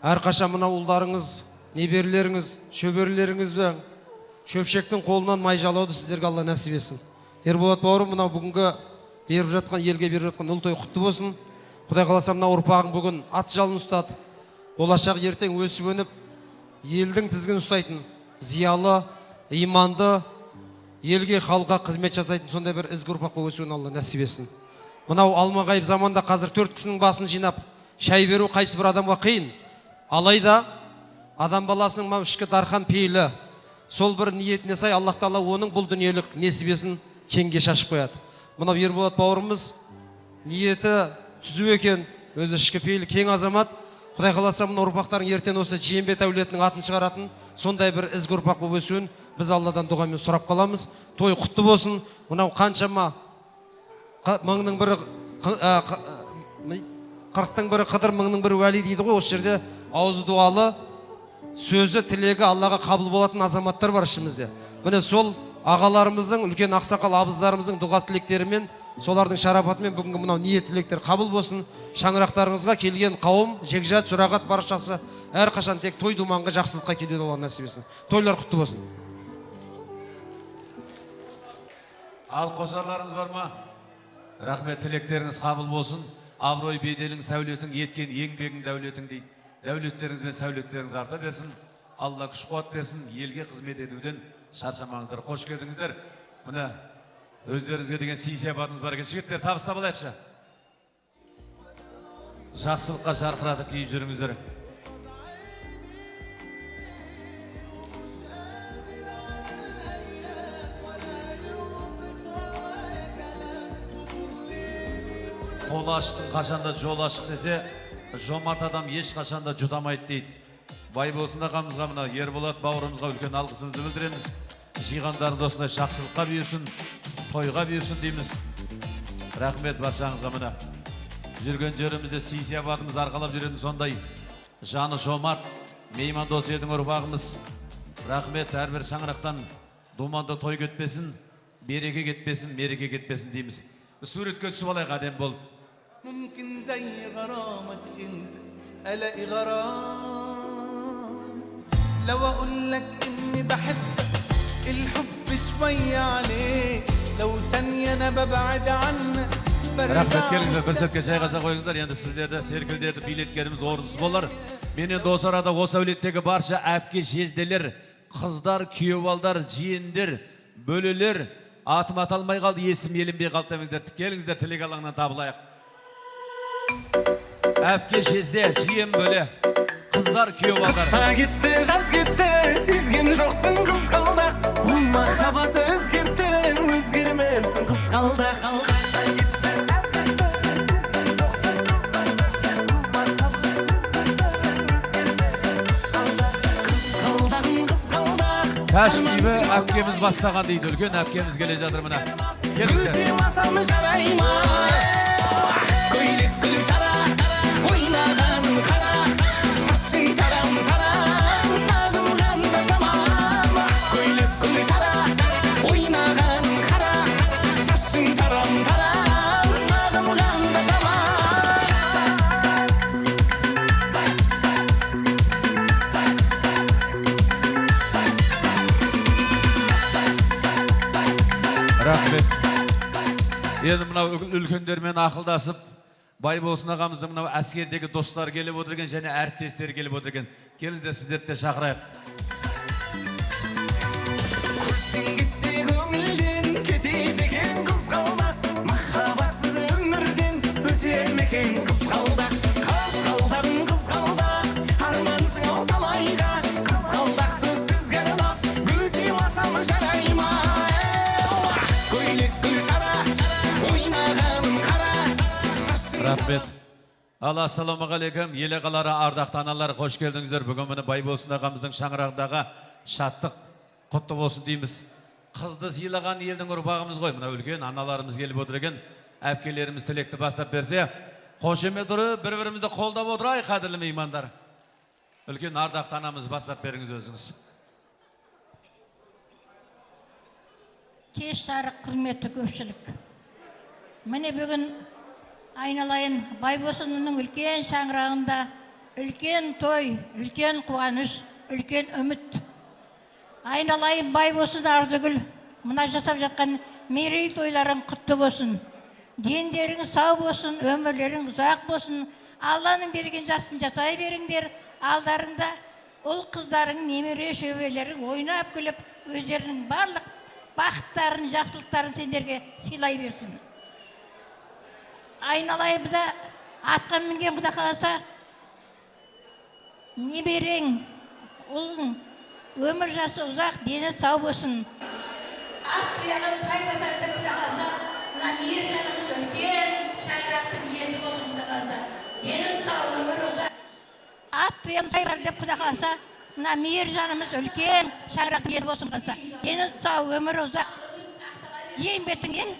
Speaker 16: Әрқашан мынау ұлдарыңыз, неберлеріңіз, шөберлеріңіз бен шөпшектің қолынан май жалауды сіздерге Алла нәсіп етсін. Ерболат бауырым, мынау бүгінгі беріп жатқан, елге беріп жатқан ұл той құтты болсын. Құдай қаласа мынау ұрпағың бүгін ат жалын ұстады. Болашақ ертең өсіп өніп, елдің тізгін ұстайтын, зиялы, иманды, елге, халыққа қызмет жасайтын сондай бір ізгі ұрпақ болып өсуін Алла нәсіп етсін. Мынау алмағайып заманда қазір 4 кісінің басын жинап, шай беру қайсы бір адамға қиын. Алайда адам баласының мынау ішкі дархан пейілі, сол бір ниетіне сай Аллах Тағала оның бұл дүниелік несібесін кеңге шашып қояды. Мынау Ерболат бауырымыз ниеті түзу екен, өзі ішкі пейілі кең азамат. Құдай қаласа мына ұрпақтардың ертең осы Жиенбет әулетінің атын шығаратын сондай бір ізгі ұрпақ болып өсуін біз Алладан дұғамен сұрап қаламыз. Той құтты болсын. Мынау қаншама мыңның бірі 40-тың бірі Қыдыр, мыңның бірі Уәли дейді ғой. Осы жерде аузы дуалы сөзі тілегі Аллаға қабыл болатын азаматтар бар ішімізде. Міне сол ағаларымыздың, үлкен ақсақал абыздарымыздың дұға тілектерімен, солардың шарапатымен бүгінгі мынау ниет тілектер қабыл болсын. Шаңырақтарыңызға келген қауым, жекжат, жұрағат баршасы әрқашан тек той думанға, жақсылыққа келуді Алла нәсіп етсін. Тойлар құтты болсын.
Speaker 13: Ал қосарларыңыз бар ма? Рахмет, тілектеріңіз қабыл болсын. Абырой беделің, сәулетің, еткен еңбегің дәулетің дейді. Дәулеттеріңіз бен сәулеттеріңіз арта берсін. Алла күш қуат берсін. Елге қызмет етуден шаршамаңыздар. Қош келдіңіздер. Міне өздеріңізге деген сый-сияпатыңыз бар екен. Жігіттер, табыстап алайықшы. Жақсылыққа жарқыратып киіп жүріңіздер. Қол ашықтың қашанда жол ашық десе, жомарт адам еш қашанда жұтамайды дейді. Бай болсын ағамызға, мына Ерболат бауырымызға үлкен алғысымызды білдіреміз. Жиғандарыңыз осындай жақсылыққа бұйырсын, тойға бұйырсын дейміз. Рахмет баршаңызға. Мына жүрген жерімізде сый-сияпатымыз арқалап жүретін сондай жаны жомарт, мейман дос елдің ұрпағымыз. Рахмет, әрбір шаңырақтан думанда той кетпесін, береке кетпесін, мереке кетпесін дейміз. Суретке түсіп алайық әдем болып.
Speaker 4: ممكن زي غرامك انت الاقي غرام لو اقول لك اني بحبك الحب شوية عليك لو ثانية انا ببعد عنك
Speaker 13: Рахмет, келіңіздер, бір сәтке жайғаса қойыңыздар. Енді сіздерді серкілдетіп билеткеніміз орынсыз болар. Мен енді осы арада осы әулеттегі барша әпке жезделер, қыздар, күйеуалдар, жиендер, бөлелер, атым аталмай қалды, есім елінбей қалды демеңіздер. Келіңіздер, тілек алаңынан табылайық. Әпке жезде, жиен бөле, қыздар, күйеуалдар.
Speaker 4: Қыста кетті, жаз кетті, сезген жоқсың қызғалдақ. Бұл махаббат өзгерді, өзгермепсің қызғалдақ.
Speaker 13: Тәшбибі әпкеміз бастаған дейді, үлкен әпкеміз келе жатыр мына. Келіңіздер.
Speaker 4: Көйлек гүл жара, ойнаған қара, шашың тарам тарам, сағынғанда жаман. Көйлек гүл жара, ойнаған қара, шашың тарам тарам, сағынғанда жаман.
Speaker 13: Рахмет. Енді мынау үлкендермен ақылдасып, бай болсын ағамыздың мынау әскердегі достар келіп отырген және әріптестер келіп отырген. Келіңіздер, сіздерді де шақырайық.
Speaker 4: Кетсе көңілден кетеді екен қызғалдақ, махаббатсыз өмірден өтер ме екен қызғалдақ. Қызғалдағым қызғалдақ, армансың ау талайға, қызғалдақты сізге арнап гүл сыйласам жарай ма? Көйлек гүл жара, ойнағаным қара.
Speaker 13: Рахмет. Алла, ассалаумағалейкум. Елі қалары, ардақты аналар, қош келдіңіздер. Бүгін міне бай болсын ағамыздың шаңырағындағы шаттық құтты болсын дейміз. Қызды сыйлаған елдің ұрпағымыз ғой. Мына үлкен аналарымыз келіп отыр екен. Әпкелеріміз тілекті бастап берсе, қошемет ұрып, бір-бірімізді қолдап отырайық, қадірлі меймандар. Үлкен ардақты анамыз бастап беріңіз өзіңіз.
Speaker 17: Кеш жарық, құрметті көпшілік. Міне бүгін айналайын Байбосынның үлкен шаңырағында үлкен той, үлкен қуаныш, үлкен үміт. Айналайын Байбосын Ардыгүл, мына жасап жатқан мерей тойларың құтты болсын. Дендеріңіз сау болсын, өмірлерің ұзақ болсын. Алланың берген жасын жасай беріңдер. Алдарыңда ұл қыздарың, немере шөберелерің ойнап күліп, өздерінің барлық бақыттарын, жақсылықтарын сендерге сыйлай берсін. Айналайын да атқа мінген Құда қаласа, немерең, ұлың, өмір жасы ұзақ, дені сау болсын. Ат тұяғын қайбасарды Құда қаласа, мына мейір жанымыз үлкен, шаңырақтың иесі болсын Құда қаласа. Денің сау, өмір ұзақ. Ат тұяғын қайбасарды Құда қаласа, мына мейір жанымыз үлкен, шаңырақтың иесі болсын Құда қаласа. Денің сау, өмір ұзақ. Еңбектің ең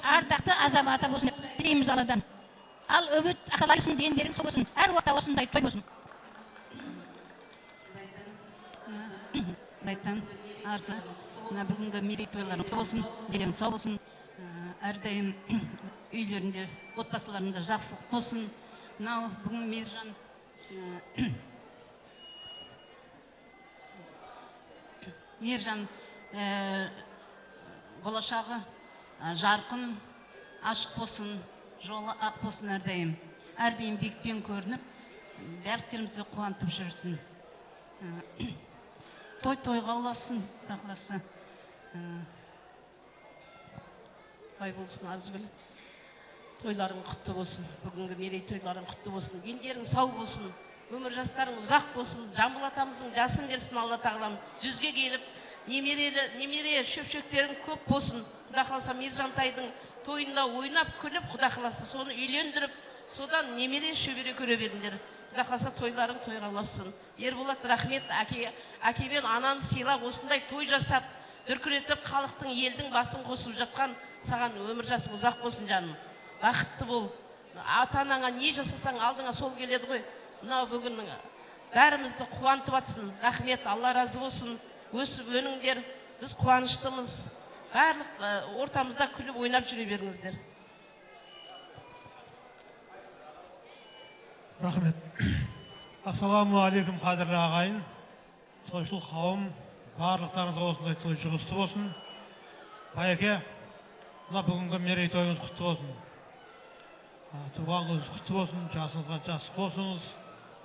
Speaker 17: ардақты азаматы болсын деп тілейміз Алладан. Ал үміт ақылайсын, дендерің сау болсын, әр уақытта осындай той болсын.
Speaker 18: Айтан арзы мына бүгінгі мерейтойларың құтты болсын, денің сау болсын, әрдайым үйлерінде, отбасыларында жақсылық болсын. Мынау бүгін Мержан болашағы жарқын, ашық болсын, жолы ақ болсын әрдайым. Әрдайым биіктен көрініп, бәріктерімізді қуантып жүрсін. Той-тойға ұласын, бақыласы.
Speaker 19: Бай болсын, Арзгүл. Тойларың құтты болсын. Бүгінгі мерей тойларың құтты болсын. Дендерің сау болсын. Өмір жастарың ұзақ болсын. Жамбыл атамыздың жасын берсін Алла тағалам. 100-ге келіп, немере шөпшектерің көп болсын. Құда қаласа Мержантайдың тойында ойнап, күліп, Құда қаласа соны үйлендіріп, содан немере шөбере көре беріңдер. Құда қаласа тойларың тойға ұлассын. Ерболат, рахмет, әкебен ананы сыйлап, осындай той жасап, дүркіретіп, халықтың, елдің басын қосып жатқан саған өмір жасың ұзақ болсын жаным. Бақытты бол. Ата-анаңа не жасасаң алдыңа сол келеді ғой. Мынау бүгін бәрімізді қуантып атсын. Рахмет, Алла разы болсын. Өсіп өніңдер, біз қуаныштымыз. Барлық ортамызда күліп ойнап жүре беріңіздер.
Speaker 20: Рахмет. Ассаламу алейкум, қадірлі ағайын. Тойшыл қауым, барлықтарыңызға осындай той жұғысты болсын. Байеке, мына бүгінгі мерейтойыңыз құтты болсын. Туғаныңыз құтты болсын, жасыңызға жас қосыңыз.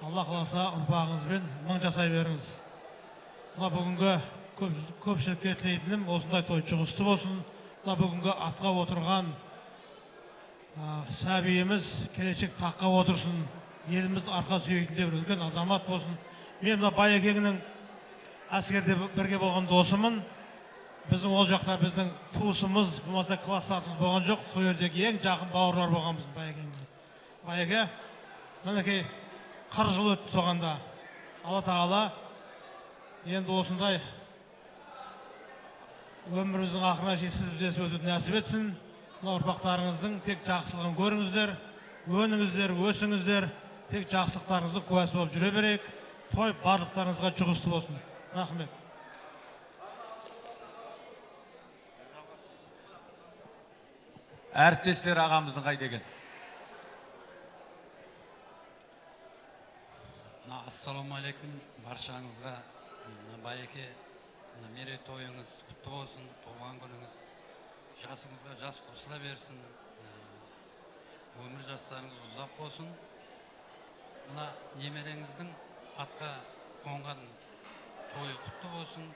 Speaker 20: Алла қаласа ұрпағыңызбен мың жасай беріңіз. Мына бүгінгі көпшілікке тілейтінім осындай той жұғысты болсын. Мына бүгінгі атқа отырған сәбиіміз келешек таққа отырсын. Еліміз арқа сүйейтінде бір үлкен азамат болсын. Мен мына Байекеңнің әскерде бірге болған досымын. Біздің ол жақта біздің туысымыз, болмаса класстасымыз болған жоқ. Сол жердегі ең жақын бауырлар болғанбыз Байекеңмен. Байеке, мінекей 40 жыл өтті соғанда. Алла тағала енді осындай өміріміздің ақырына жетсіз біздесіп өтуді нәсіп етсін. Мына ұрпақтарыңыздың тек жақсылығын көріңіздер, өніңіздер, өсіңіздер, тек жақсылықтарыңыздың куәсі болып жүре берейік. Той барлықтарыңызға жұғысты болсын. Рахмет.
Speaker 13: Әріптестер ағамыздың қайда екен?
Speaker 21: Ассаламу алейкум баршаңызға. Байеке, мерейтойыңыз құтты болсын, туған күніңіз жасыңызға жас қосыла берсін, өмір жастарыңыз ұзақ болсын. Мына немереңіздің атқа қонған тойы құтты болсын,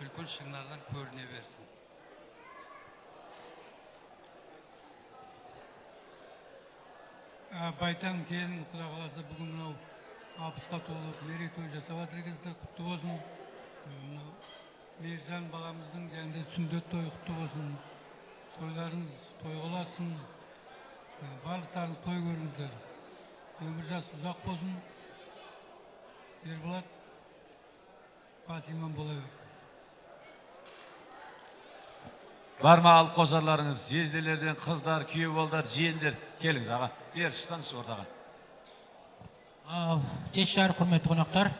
Speaker 21: үлкен шыңдардан көріне берсін.
Speaker 22: Байтан келін, Құда қаласа бүгін мынау 60-қа толып мерейтой жасап жатыр екенсіздер, құтты болсын. Мержан баламыздың және сүндет той құтты болсын. Тойларыңыз той болсын. Барлықтарыңыз той көріңіздер. Өмір жас ұзақ болсын. Ерболат, бас иман бола берсін.
Speaker 13: Бар ма алып қосарларыңыз, жезделерден қыздар, күйеу балдар, жиендер, келіңіз аға. Бер шықтаңыз ортаға.
Speaker 23: Кеш жары құрметті қонақтар.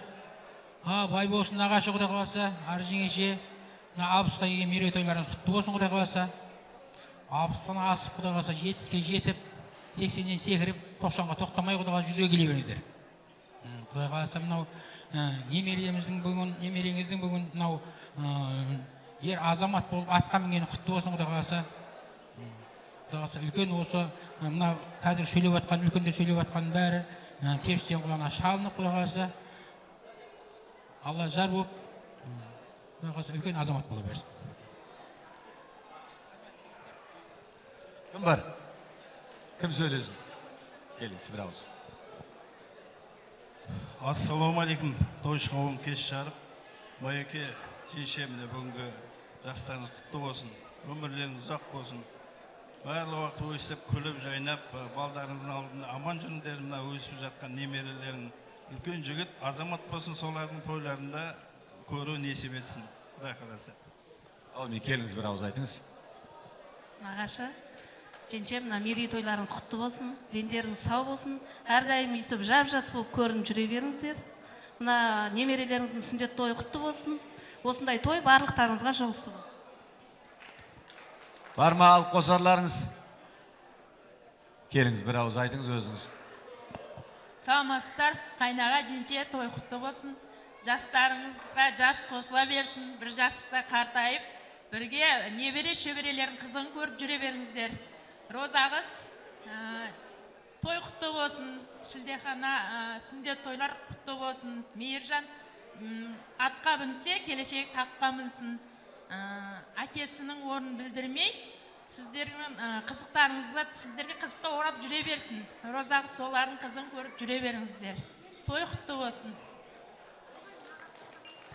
Speaker 23: Бай болсын ағашы Құдай қаласа, ар жеңеше. Абысқа келген мерейтойларыңыз құтты болсын Құдай қаласа. Абыстан асып Құдай қаласа 70-ке жетіп, 80-ден секіріп, 90-ға тоқтамай Құдай қаласа 100-ге келе беріңіздер. Құдай қаласа мынау немереңіздің бүгін мынау ер азамат болып атқа мінгені құтты болсын Құдай қаласа. Құдай қаласа үлкен осы мына қазір сөйлеп жатқан, үлкендер сөйлеп жатқан бәрі періштен құлағына шалынып Құдай қаласа. Алла жар болып, Құдай қаласа үлкен азамат бола берсін.
Speaker 13: Кім бар? Кім сөйлесін? Келіңіз бір ауыз.
Speaker 24: Ассаламу алейкум, тойшы қауым кеш жарып. Байеке, шешеміне бүгінгі жастарыңыз құтты болсын, өмірлеріңіз ұзақ болсын. Барлық уақыт өсіп, күліп, жайнап, балдарыңыздың алдында аман жүріңдер. Мына өсіп жатқан немерелерің үлкен жігіт, азамат болсын, солардың тойларында көру несіп етсін. Құдай қаласа.
Speaker 13: Ал мен келіңіз бір ауыз айтыңыз.
Speaker 18: Ағашы, женшем, мына мерейтойларыңыз құтты болсын, дендеріңіз сау болсын, әрдайым өйстіп жап-жас болып көрініп жүре беріңіздер. мына немерелеріңіздің сүндет тойы құтты болсын. Осындай той барлықтарыңызға жұғысты болсын.
Speaker 13: Бар ма алып қосарларыңыз? Келіңіз, бір ауыз айтыңыз өзіңіз.
Speaker 3: Саламатсыздар, қайнаға жеңше той құтты болсын. Жастарыңызға жас қосыла берсін, бір жаста қартайып, бірге небере шөберелердің қызығын көріп жүре беріңіздер. Роза қыз, той құтты болсын, шілдехана сүндет тойлар құтты болсын. Мейіржан атқа мінсе, келешек таққа мінсін. Әкесінің орнын білдірмей, сіздердің қызықтарыңызға сіздерге қызыққа орап жүре берсін. Роза қыз солардың қызығын көріп жүре беріңіздер. Той құтты болсын.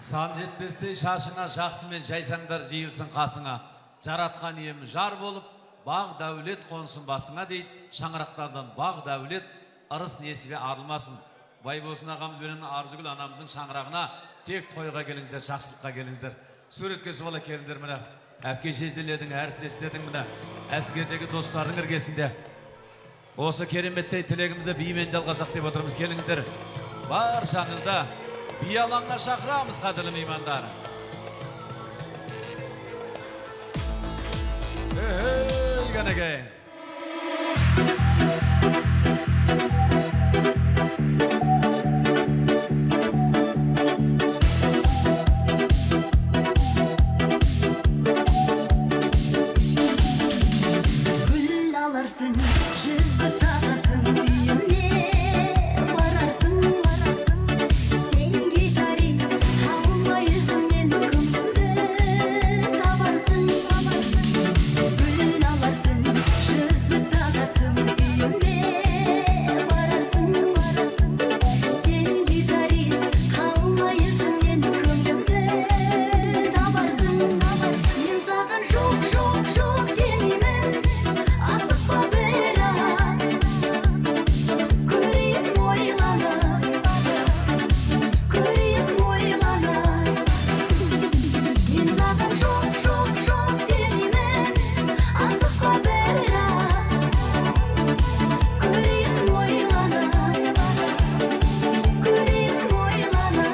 Speaker 13: Сан жетпестей шашыңа жақсымен жайсаңдар жиылсын қасыңа. Жаратқан ием жар болып, баг дәулет қонсын басыңа дейді. Шаңырақтардан баг дәулет, ырыс несібе арылмасын. Байбосын ағамыз бенен Арзыгүл анамыздың шаңырағына тек тойға келіңіздер, жақсылыққа келіңіздер. Суретке суала келіңдер міне. Әпке жезділердің, әріптестердің міне. Әскердегі достардың іргесінде. Осы кереметтей тілегімізді биімен жалғасақ деп отырмыз. Келіңіздер. Баршаңызда би алаңға шақырамыз, қадірлі меймандар. Кәнекей.
Speaker 8: Gül alarsın, yüzü takarsın, düğüne vararsın. Sen gitarist, kalma yüzünden kımıldı tavarsın. Gül alarsın, yüzü takarsın, düğüne vararsın. Sen gitarist, kalma yüzünden kımıldı tavarsın. Ben sana çok çok çok demeyim. Asıkla berat, göreyim oylanır, göreyim oylanır. Ben sana çok çok çok demeyim. Asıkla berat, göreyim oylanır, göreyim oylanır.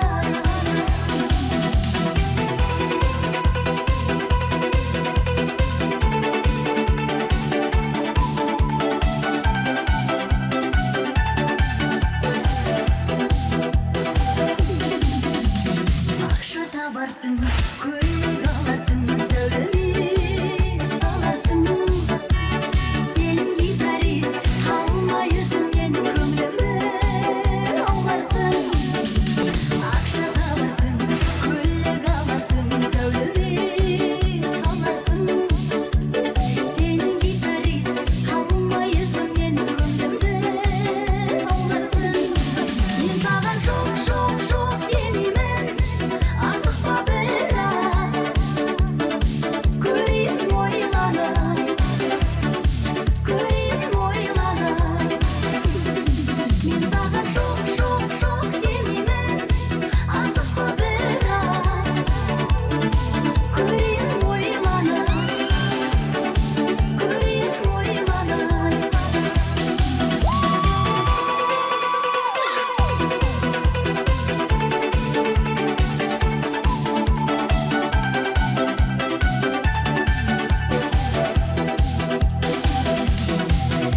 Speaker 8: Akşa tabarsın, kuyruğu alarsın, söylemi salarsın. Sen gitarist, kalma yüzünden kımlımı ağlarsın. Akşa tabarsın, kuyruğu alarsın, söylemi salarsın. Sen gitarist, kalma yüzünden kımlımı ağlarsın. Ben sana çok çok çok demeyim. Asıkla berat, göreyim oylanır, göreyim oylanır. Ben sana çok çok çok demeyim. Asıkla berat, göreyim oylanır, göreyim oylanır.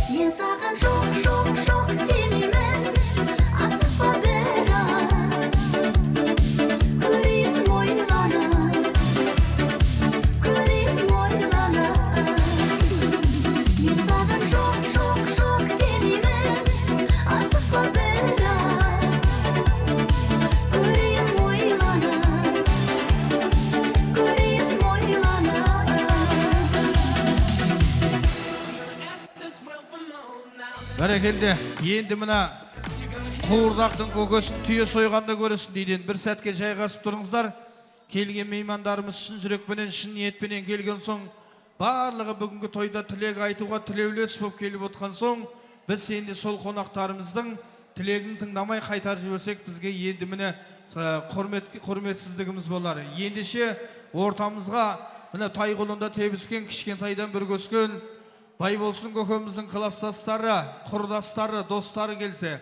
Speaker 8: Ben sana çok çok çok demeyim. Asıkla berat, göreyim oylanır, göreyim oylanır. Ben sana çok çok çok demeyim. Asıkla berat, göreyim oylanır, göreyim oylanır.
Speaker 1: Бәрекелді, енді мына қуырдақтың көкесін түйе сойғанда көресін дейден бір сәтке жайғасып тұрыңыздар. Келген меймандарымыз шын жүрекпенен, шын ниетпенен келген соң, барлығы бүгінгі тойда тілек айтуға тілеулес болып келіп отқан соң, біз енді сол қонақтарымыздың тілегін тыңдамай қайтар жіберсек, бізге енді міне құрметсіздігіміз болар. Ендеше ортамызға міне Тайғұлында тебіскен кішкентайдан бір көскен Байболсын көкеміздің класстастары, құрдастары, достары келсе,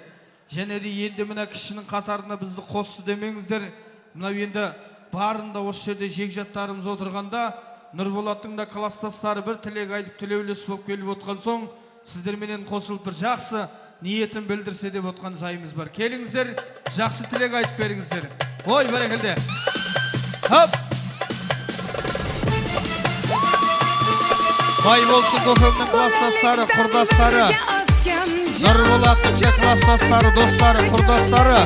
Speaker 1: Және де енді мына кішінің қатарына бізді қосты демеңіздер. Мына енді барында осы жерде жекжаттарымыз отырғанда Нұрболаттың да класстастары бір тілек айтып тілеулес болып келіп отқан соң сіздерменен қосылып бір жақсы ниетін білдірсе деп отқан жайымыз бар. Келіңіздер, жақсы тілек айтып беріңіздер. Ой, бәрекелді. Хоп! Бай болсын көкемнің класстастары, құрдастары. Нұрболаттың да класстастары, достары, құрдастары.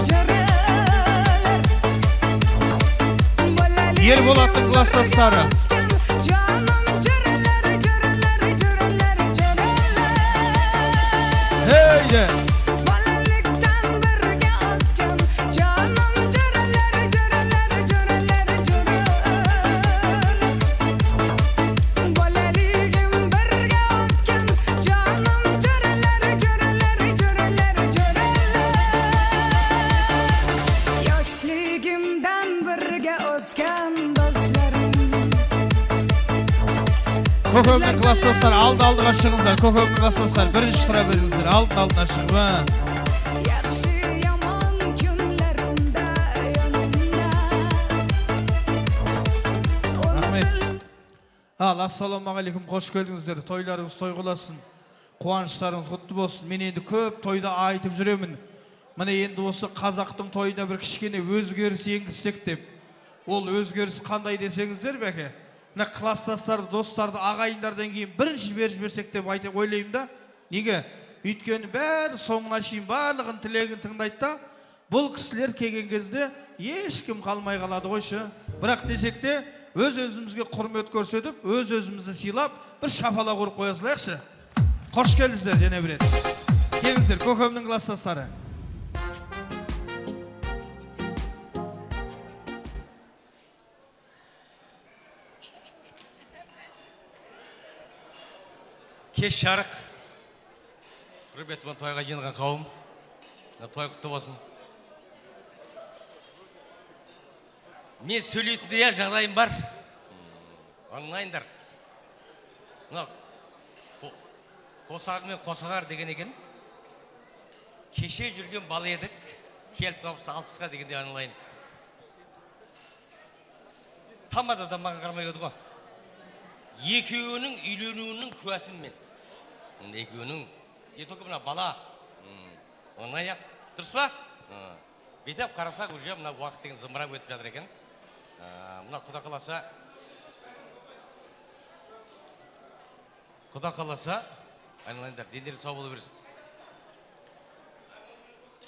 Speaker 1: Ерболаттың класстастары. Heyde! Көкемнің класстастары алдыға шығыңыздар. Көкемнің класстастары бірінші тұра беріңіздер. Алдына шығып. Рахмет. Ассалаумағалейкум, қош келдіңіздер. Тойларыңыз той қыласын. Қуаныштарыңыз құтты болсын. Мен енді көп тойда айтып жүремін. Міне енді осы қазақтың тойына бір кішкене өзгеріс енгізсек деп. Ол өзгеріс қандай десеңіздер бәке? Мына класстастарды, достарды, ағайындардан кейін бірінші берсек деп айтып ойлаймын да. Неге? Өйткені бәрі соңына шейін барлығын тілегін тыңдайды да, бұл кісілер келген кезде ешкім қалмай қалады қойшы. Бірақ десек те өз-өзімізге құрмет көрсетіп, өз-өзімізді сыйлап, бір шапалақ ұрып қоя салайықшы. Қош келдіңіздер және бір рет. Келіңіздер, көкемнің класстастары.
Speaker 2: Кеш жарық, құрметпен тойға жиналған қауым, той құтты болсын. Мен сөйлейтіндей жағдайым бар, аңлайындар. Қосағы мен қосағар деген екен, кеше жүрген бал едік, келіп қапысы 60-ға дегенде аңлайын. Тамада да маған қармай өді ғой. Екеуінің үйленуінің куәсін мен. Екеуінің, етокі мына бала, оңай ақ, дұрыс па? Бетеп қарасақ уже мына уақыт деген зымырап өтіп жатыр екен. Мына Құда қаласа, айналайындар, дендері сау болу берсін.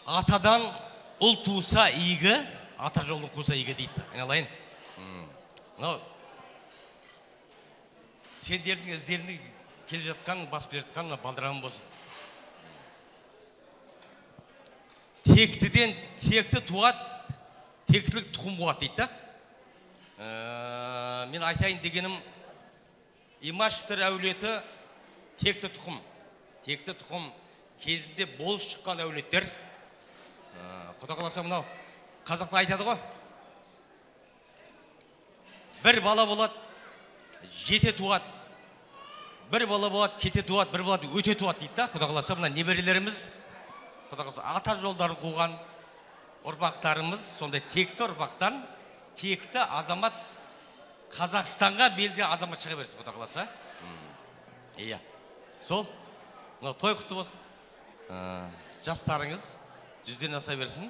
Speaker 2: Атадан ұл туса игі, ата жолын қуса игі дейді, айналайын. Сендердің іздерінде келе жатқан, басып келе жатқан балдырағым болсын. Тектіден текті туады, тектілік тұқым болады дейді. Мен айтайын дегенім, Имашевтер әулеті текті тұқым. Текті тұқым кезінде болыс шыққан әулеттер. Құда қаласа мынау қазақта айтады ғой. Бір бала болады, жете туады. Бір бала болады, кете туады, бір болады, өте туады дейді да. Құда қаласа мына неберелеріміз, құда қаласа ата жолдарын қуған ұрпақтарымыз, сондай текті ұрпақтан, текті азамат Қазақстанға белді азамат шыға берсін, құда қаласа. Иә, сол, той құтты болсын. Жастарыңыз жүзден аса берсін.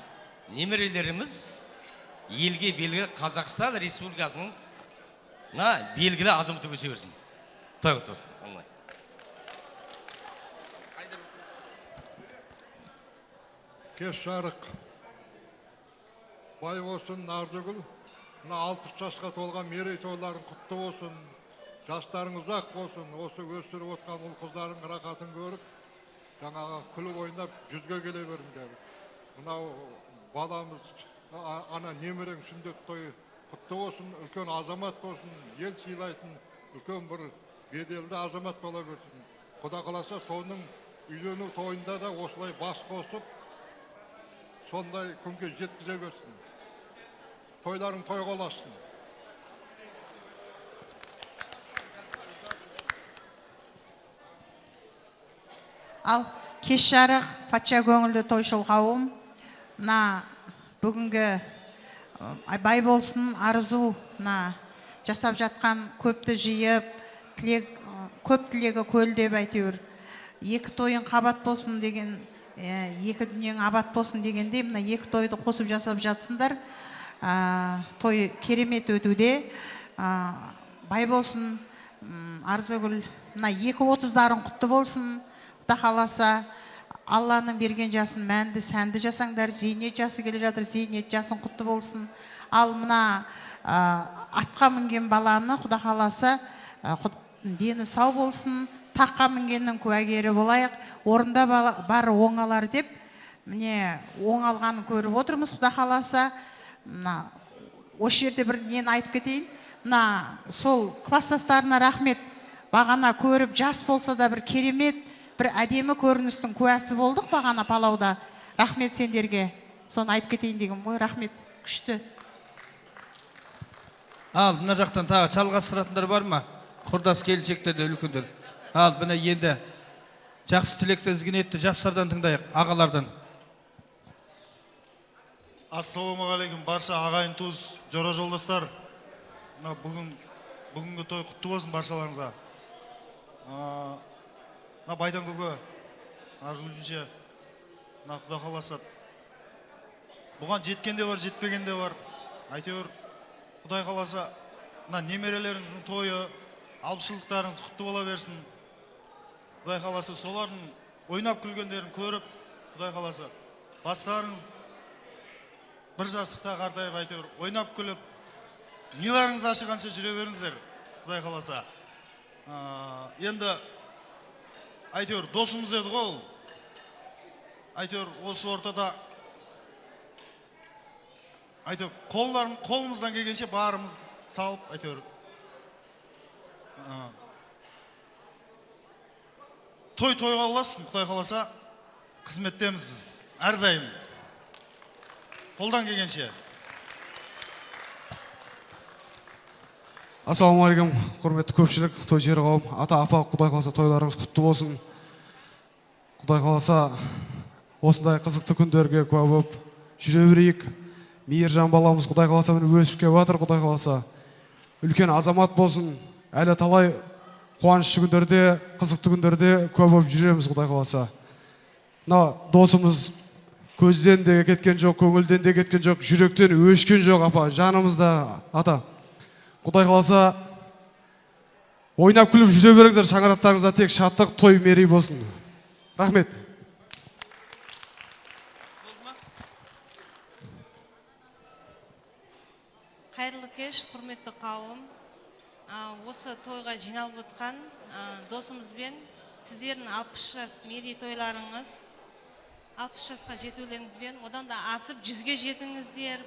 Speaker 2: Немерелеріміз елге белгі Қазақстан Республикасының белгілі азаматы өсе берсін. Той құтты болсын.
Speaker 7: Кеш жарық. Бай болсын, Наржығыл. 60 жасқа толған мерейтойларың құтты болсын. Жастарың ұзақ болсын. Осы өсіріп отқан ұл қыздардың рақатын көріп, жаңағы күліп ойнап жүзге келе беріңдер. Мынау баламыз, ана немерең сүндет тойы құтты болсын, үлкен азамат болсын, ел сыйлайтын үлкен бір беделді азамат бола берсін. Құда қаласа соның үйлену тойында да осылай бас қосып, сондай күнге жеткізе берсін. Тойларың тойға оласын.
Speaker 9: Ал
Speaker 6: кеш жарық, патша көңілді тойшыл қауым. Мына бүгінгі бай болсын арзу жасап жатқан көпті жиып, көп тілегі көл деп әйтеуір. Екі тойын қабат болсын деген, екі дүниең абат болсын дегенде, мына екі тойды қосып жасап жатсындар. Той керемет өтуде. Бай болсын, Арзыгүл, мына 2.30-дарын құтты болсын. Құда қаласа, Алланың берген жасын мәнді, сәнді жасаңдар, зейнет жасы келе жатыр, зейнет жасын құтты болсын. Ал мына атқа мінген баланы, құда қаласа, дені сау болсын, таққа мінгеннің куәгері болайық, орында бар оңалар деп, міне оңалғанын көріп отырмыз, құда қаласа. Осы жерде бір нені айтып кетейін. Сол класстастарына рахмет. Бағана көріп, жас болса да бір керемет, бір әдемі көріністің куәсі болдық бағана палауда. Рахмет сендерге. Соны айтып кетейін деген ғой. Рахмет. Күшті.
Speaker 1: Ал, мына жақтан тағы жалғастыратындар бар ма? Құрдас келіншектерді, үлкендер. Ал, мына енді жақсы тілекті ізгін етті жастардан тыңдайық, ағалардан.
Speaker 9: Ассалаумағалейкум, барша ағайын туыс, жора жолдастар. Бүгінгі той құтты болсын баршаларыңызға. Байдан көке, Арзгүлінше, Құда қаласа. Бұған жеткен де бар, жетпеген де бар. Әйтеуір, Құдай қаласа, немерелеріңіздің тойы, алпысшылдықтарыңыз құтты бола берсін. Құдай қаласа, солардың ойнап күлгендерін көріп, Құдай қаласа, бастарыңыз бір жастықта қартайып, әйтеуір, ойнап күліп, неларыңыз ашығанша жүре беріңіздер, Құдай қаласа. Енді, әйтеуір, досымыз еді ғой ол. Әйтеуір, осы ортада, әйтеуір, қолымыздан келгенше барымыз салып, әйтеуір. Той-тойға оласын, Құдай қаласа, қызметтеміз біз, әрдайым. Қолдан келгенше.
Speaker 16: Ассалаумағалейкум, құрметті көпшілік, той жері қауым. Ата, апа, Құдай қаласа тойларыңыз құтты болсын. Құдай қаласа осындай қызықты күндерге куә болып жүре берейік. Мейіржан баламыз Құдай қаласа мені өсіп келіп жатыр, Құдай қаласа үлкен азамат болсын. Әлі талай қуанышты күндерде, қызықты күндерде куә болып жүреміз, Құдай қаласа. Мына досымыз көзден де кеткен жоқ, көңілден де кеткен жоқ, жүректен өшкен жоқ, апа, жанымызда, ата. Құдай қаласа ойнап күліп жүре беріңіздер, шаңырақтарыңызда тек шаттық, той мерей болсын. Рахмет.
Speaker 11: Қайырлы кеш, құрметті қауым. Осы тойға жиналып отқан досымызбен сіздердің 60 жас мерей тойларыңыз, 60 жасқа жетулеріңізбен, одан да асып 100-ге жетіңіздер.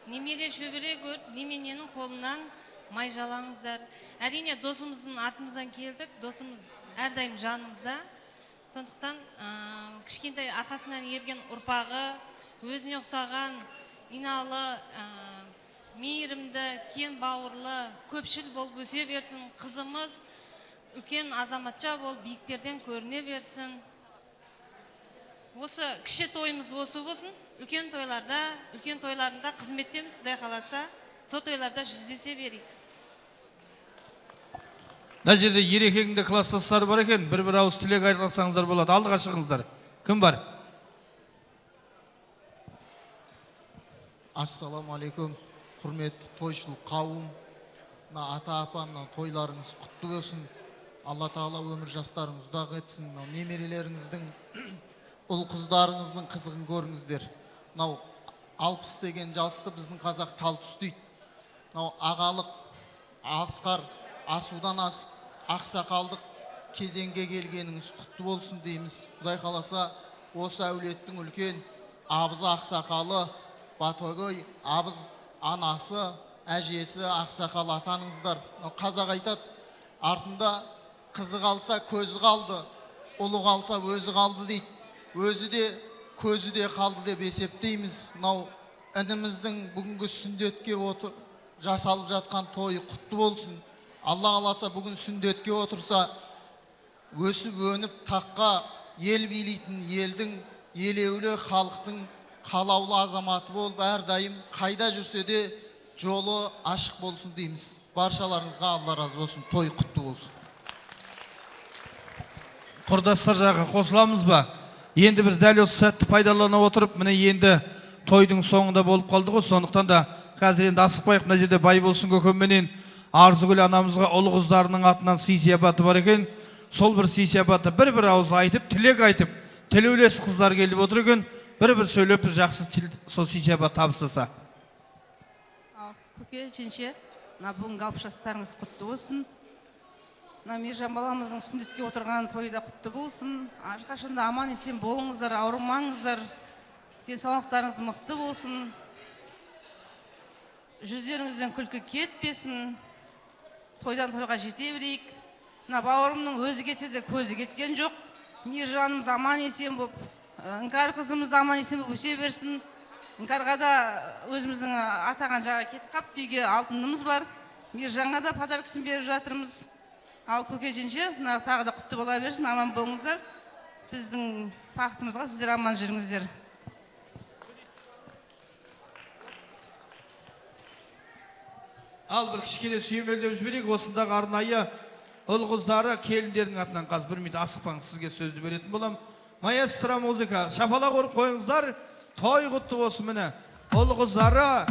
Speaker 11: Немере шөбере көріп, немененің қолынан май жалаңыздар. Әрине досымыздың артымыздан келдік, досымыз әрдайым жанымызда. Сондықтан кішкентай арқасынан ерген ұрпағы, өзіне ұқсаған иналы, мейірімді, кен бауырлы, көпшіл болып өсе берсін. Қызымыз үлкен азаматша болып биіктерден көріне берсін. Осы кіші тойымыз осы болсын. Үлкен тойларында қызметтеміз, Құдай қаласа, со тойларда жүздесе берейік.
Speaker 1: Мына жерде ерекеңде класстастары бар екен, бір-бір ауыз тілек айтсаңыздар болады. Алдыға шығыңыздар. Кім бар?
Speaker 12: Ассаламалейкум, құрметті тойшыл қауым. Ата апамның тойларыңыз құтты болсын. Алла Тағала өмір жастарыңыз ұзақ етсін. Немерелеріңіздің, ұл қыздарыңыздың қызығын көріңіздер. 60 деген жасты біздің қазақ тал түс дейді. Ағалық, асқар, асудан асып, ақсақалдық кезеңге келгеніңіз құтты болсын дейміз. Құдай қаласа, осы әулеттің үлкен абызы ақсақалы, Батойгөй, абыз анасы, әжесі, ақсақал атаныңыздар. Қазақ айтады, артында қызы қалса көзі қалды, ұлы қалса өзі қалды дейді. Өзі де көзі де қалды деп есептейміз. Ініміздің бүгінгі сүндетке жасалып жатқан тойы құтты болсын. Алла қаласа бүгін сүндетке отырса, өсіп өніп таққа ел билейтін елдің, елеулі халықтың қалаулы азаматы болып, әрдайым қайда жүрсе де жолы ашық болсын дейміз. Баршаларыңызға Алла разы болсын, той құтты болсын.
Speaker 1: Құрдастар жағы қосыламыз ба? Енді біз дәл осы сәтті пайдалана отырып, міне енді тойдың соңында болып қалды ғой, сондықтан да қазір енді асықпайық, мына жерде Байболсын көкемменен Арзыгүл анамызға ұл қыздарының атынан сый-сияпаты бар екен. Сол бір сый-сияпатты бір ауыз айтып, тілек айтып, тілеулес қыздар келіп отыр екен. Бір сөйлеп, бір жақсы сол сый-сияпат табыстаса.
Speaker 5: Көке, жеңше, бүгінгі 60 жастарыңыз құтты болсын. Мейіржан баламыздың сүндетке отырған тойда құтты болсын. Әрқашанда аман есен болыңыздар, ауырмаңыздар. Денсаулықтарыңыз мықты болсын. Жүздеріңізден күлкі кетпесін. Тойдан тойға жете берейік. Бауырымның өзі кетсе де көзі кеткен жоқ. Мейіржанымыз аман есен болып, Іңкәр қызымыз да аман есен болып өсе берсін. Іңкәрға да өзіміздің атаған жаға кетіп қап, үйге алтынымыз бар. Мейіржанға да подаркасын беріп жатырмыз. Ал көке жеңше, тағы да құтты бола берсін, аман болыңыздар. Біздің бақытымызға сіздер аман жүріңіздер.
Speaker 1: Ал бір кішкене сүйемелдеп жіберейік, осындағы арнайы ұл қыздары келіндердің атынан қазір бір минут асықпаңыз, сізге сөзді беретін болам. Маэстро музыка, шапалақ ұрып қойыңыздар, той құтты болсын. Міне ұл қыздары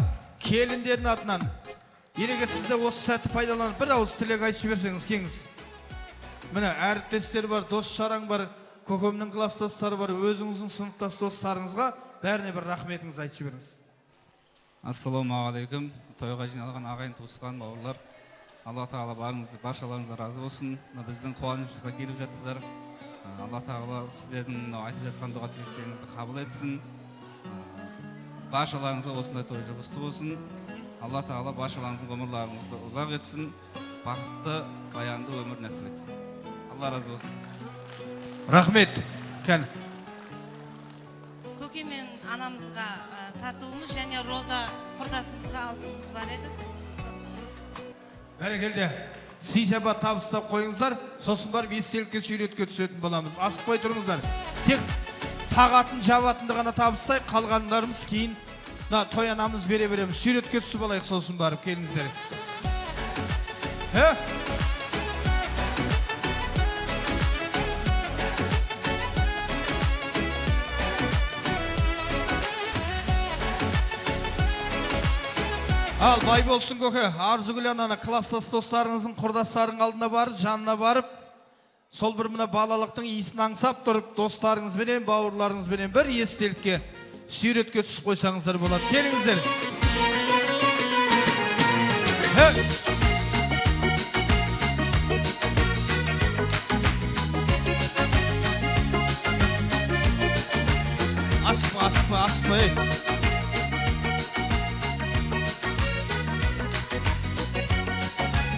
Speaker 1: келіндердің атынан. Ерекет сізді осы сәтті пайдаланып бір ауыз тілек айтып жіберсеңіз кеңіз. Міне әріптестер бар, дос жараң бар, көкемнің класстастары бар, өзіңіздің сыныптас достарыңызға бәріне бір рахметіңіз айтып жіберіңіз.
Speaker 10: Ассалаумағалейкум. Тойға жиналған ағайын туысқан бауырлар, Алла тағала баршаларыңызға разы болсын. Біздің қуанышымызға келіп жатсыздар. Алла тағала сіздердің айтып жатқан дұға тілектеріңізді қабыл етсін. Баршаларыңызға осындай той жұғысты болсын. Алла тағала баршаларыңыздың ғұмырларыңызды ұзақ етсін, бақытты, баянды өмір нәсіп етсін. Алла разы болсын.
Speaker 1: Рахмет. Кән.
Speaker 11: Көке мен анамызға тартуымыз және Роза құрдасымызға алтынымыз бар еді.
Speaker 1: Бәрекелді. Сый-сияпат табыстап қойыңыздар, сосын барып естелікке сүйретке түсетін боламыз. Асықпай тұрыңыздар. Тек тағатын жабатынды ғана табыстай, қалғандарымыз кейін той анамыз бере береміз. Сүйретке түсіп алайық, сосын барып келіңіздер. Ал Байболсын көке, Арзыгүл ананы класстас достарыңыздың құрдастарың алдына барып, жанына барып, сол бір мына балалықтың иісін аңсап тұрып, достарыңызбенен, бауырларыңызбенен бір естелікке, сүйретке түсіп қойсаңыздар болады. Келіңіздер. Асықпа.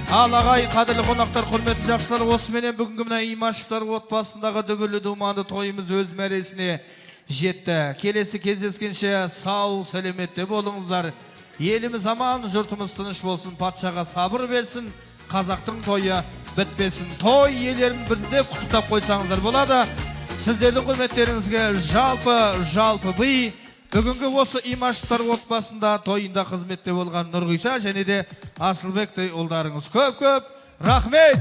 Speaker 1: Ал ағайын, қадірлі қонақтар, құрметті жақсылар, осыменен бүгінгі мына Имашевтар отбасындағы дүбірлі думанды тойымыз өз мәресіне жетті. Келесі кездескенше сау, сәлеметте болыңыздар. Еліміз аман, жұртымыз тыныш болсын, патшаға сабыр берсін, қазақтың тойы бітпесін. Той иелерін бірінде құттықтап қойсаңыздар болады. Сіздердің құрметтеріңізге жалпы бүй. Бүгінгі осы Имашевтар отбасында тойында қызметте болған Нұрғиса және де Асылбектай ұлдарыңыз көп рахмет.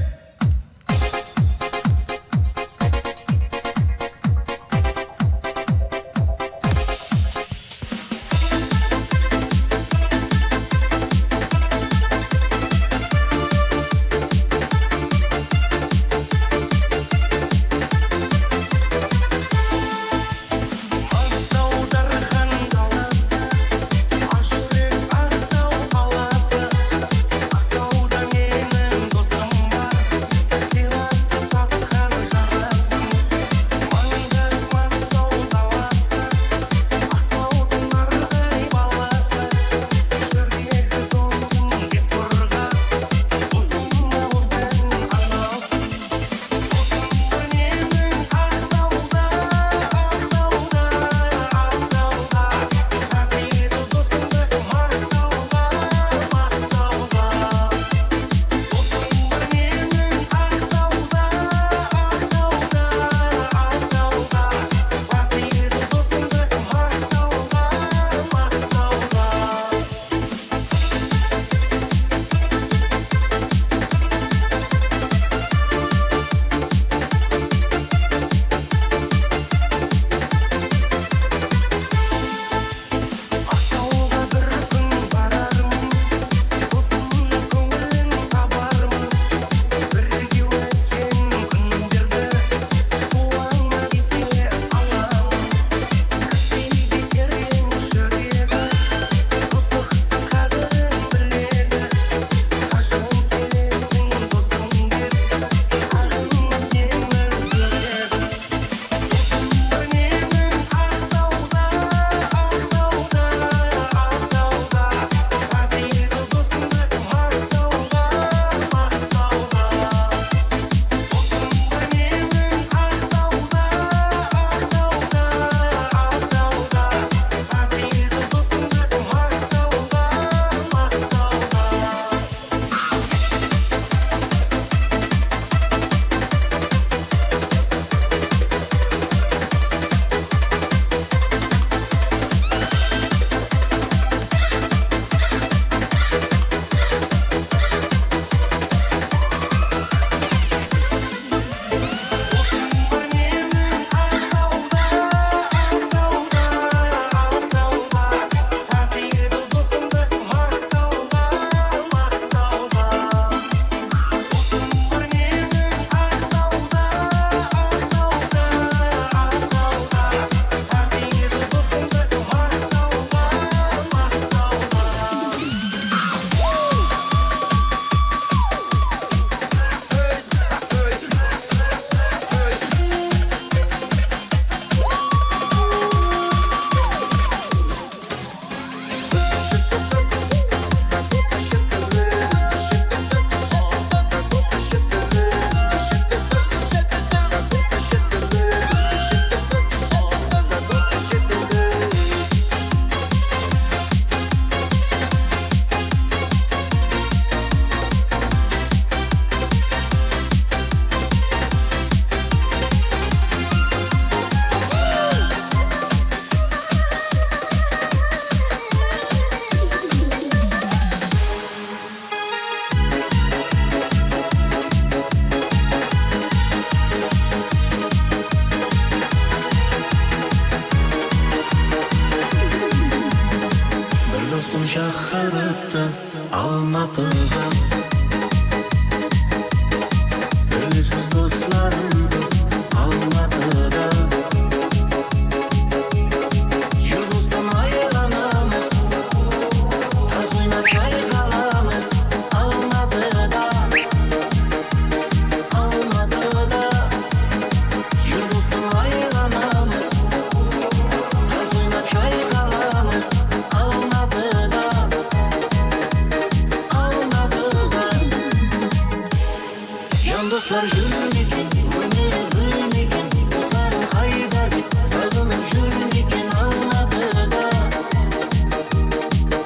Speaker 8: dostlar jürmikin Ömür bölmikin Dostlarım kayda Sağınıp jürmikin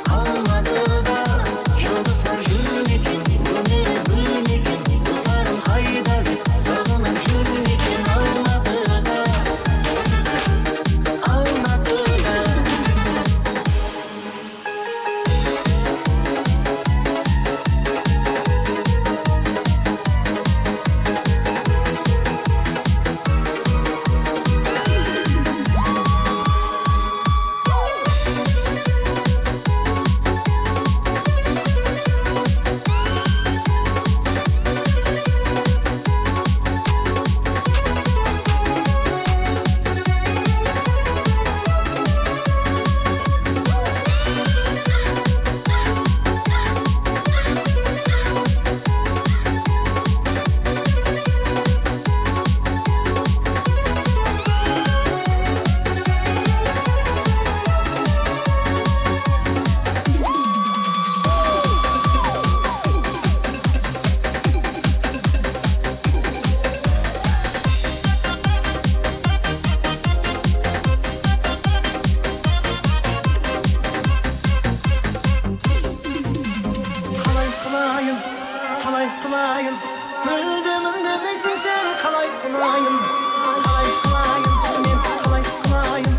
Speaker 8: Almadıda Yıldızlar jürmikin Ömür bölmikin Dostlarım kayda Sağınıp jürmikin Almadıda Kalay kılayım Öldümün demesin sen kalay kılayım Kalay kılayım Ben kalay kılayım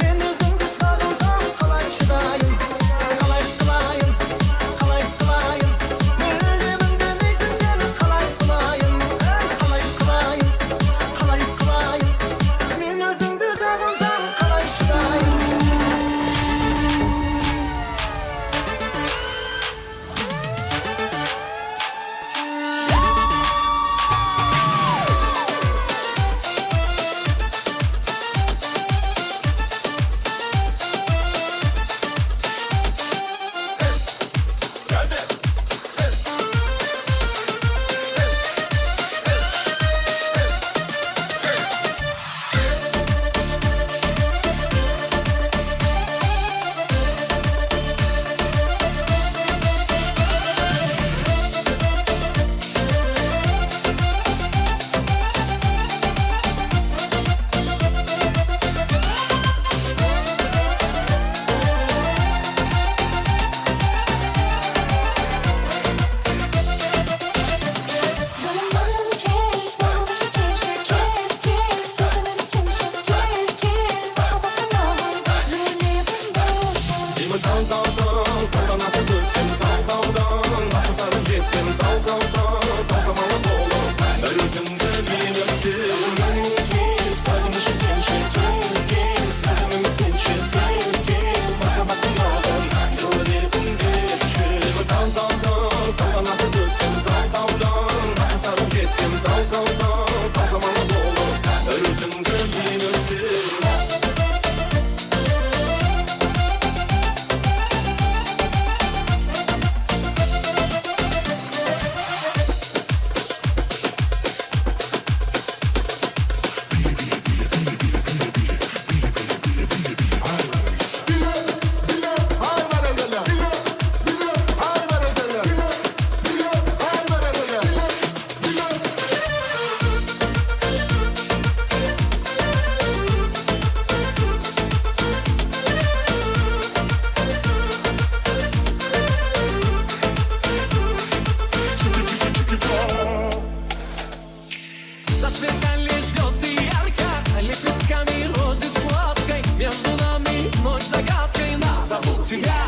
Speaker 8: Ben özümde sağınsam kalay şıdayım Kalay kılayım Kalay kılayım Öldümün demesin sen kalay kılayım Kalay kılayım Kalay kılayım Ben özümde sağınsam kalay şıdayım
Speaker 4: Засверкали звезды ярко, лепестками розы сладкой. Между нами ночь загадкой, назову тебя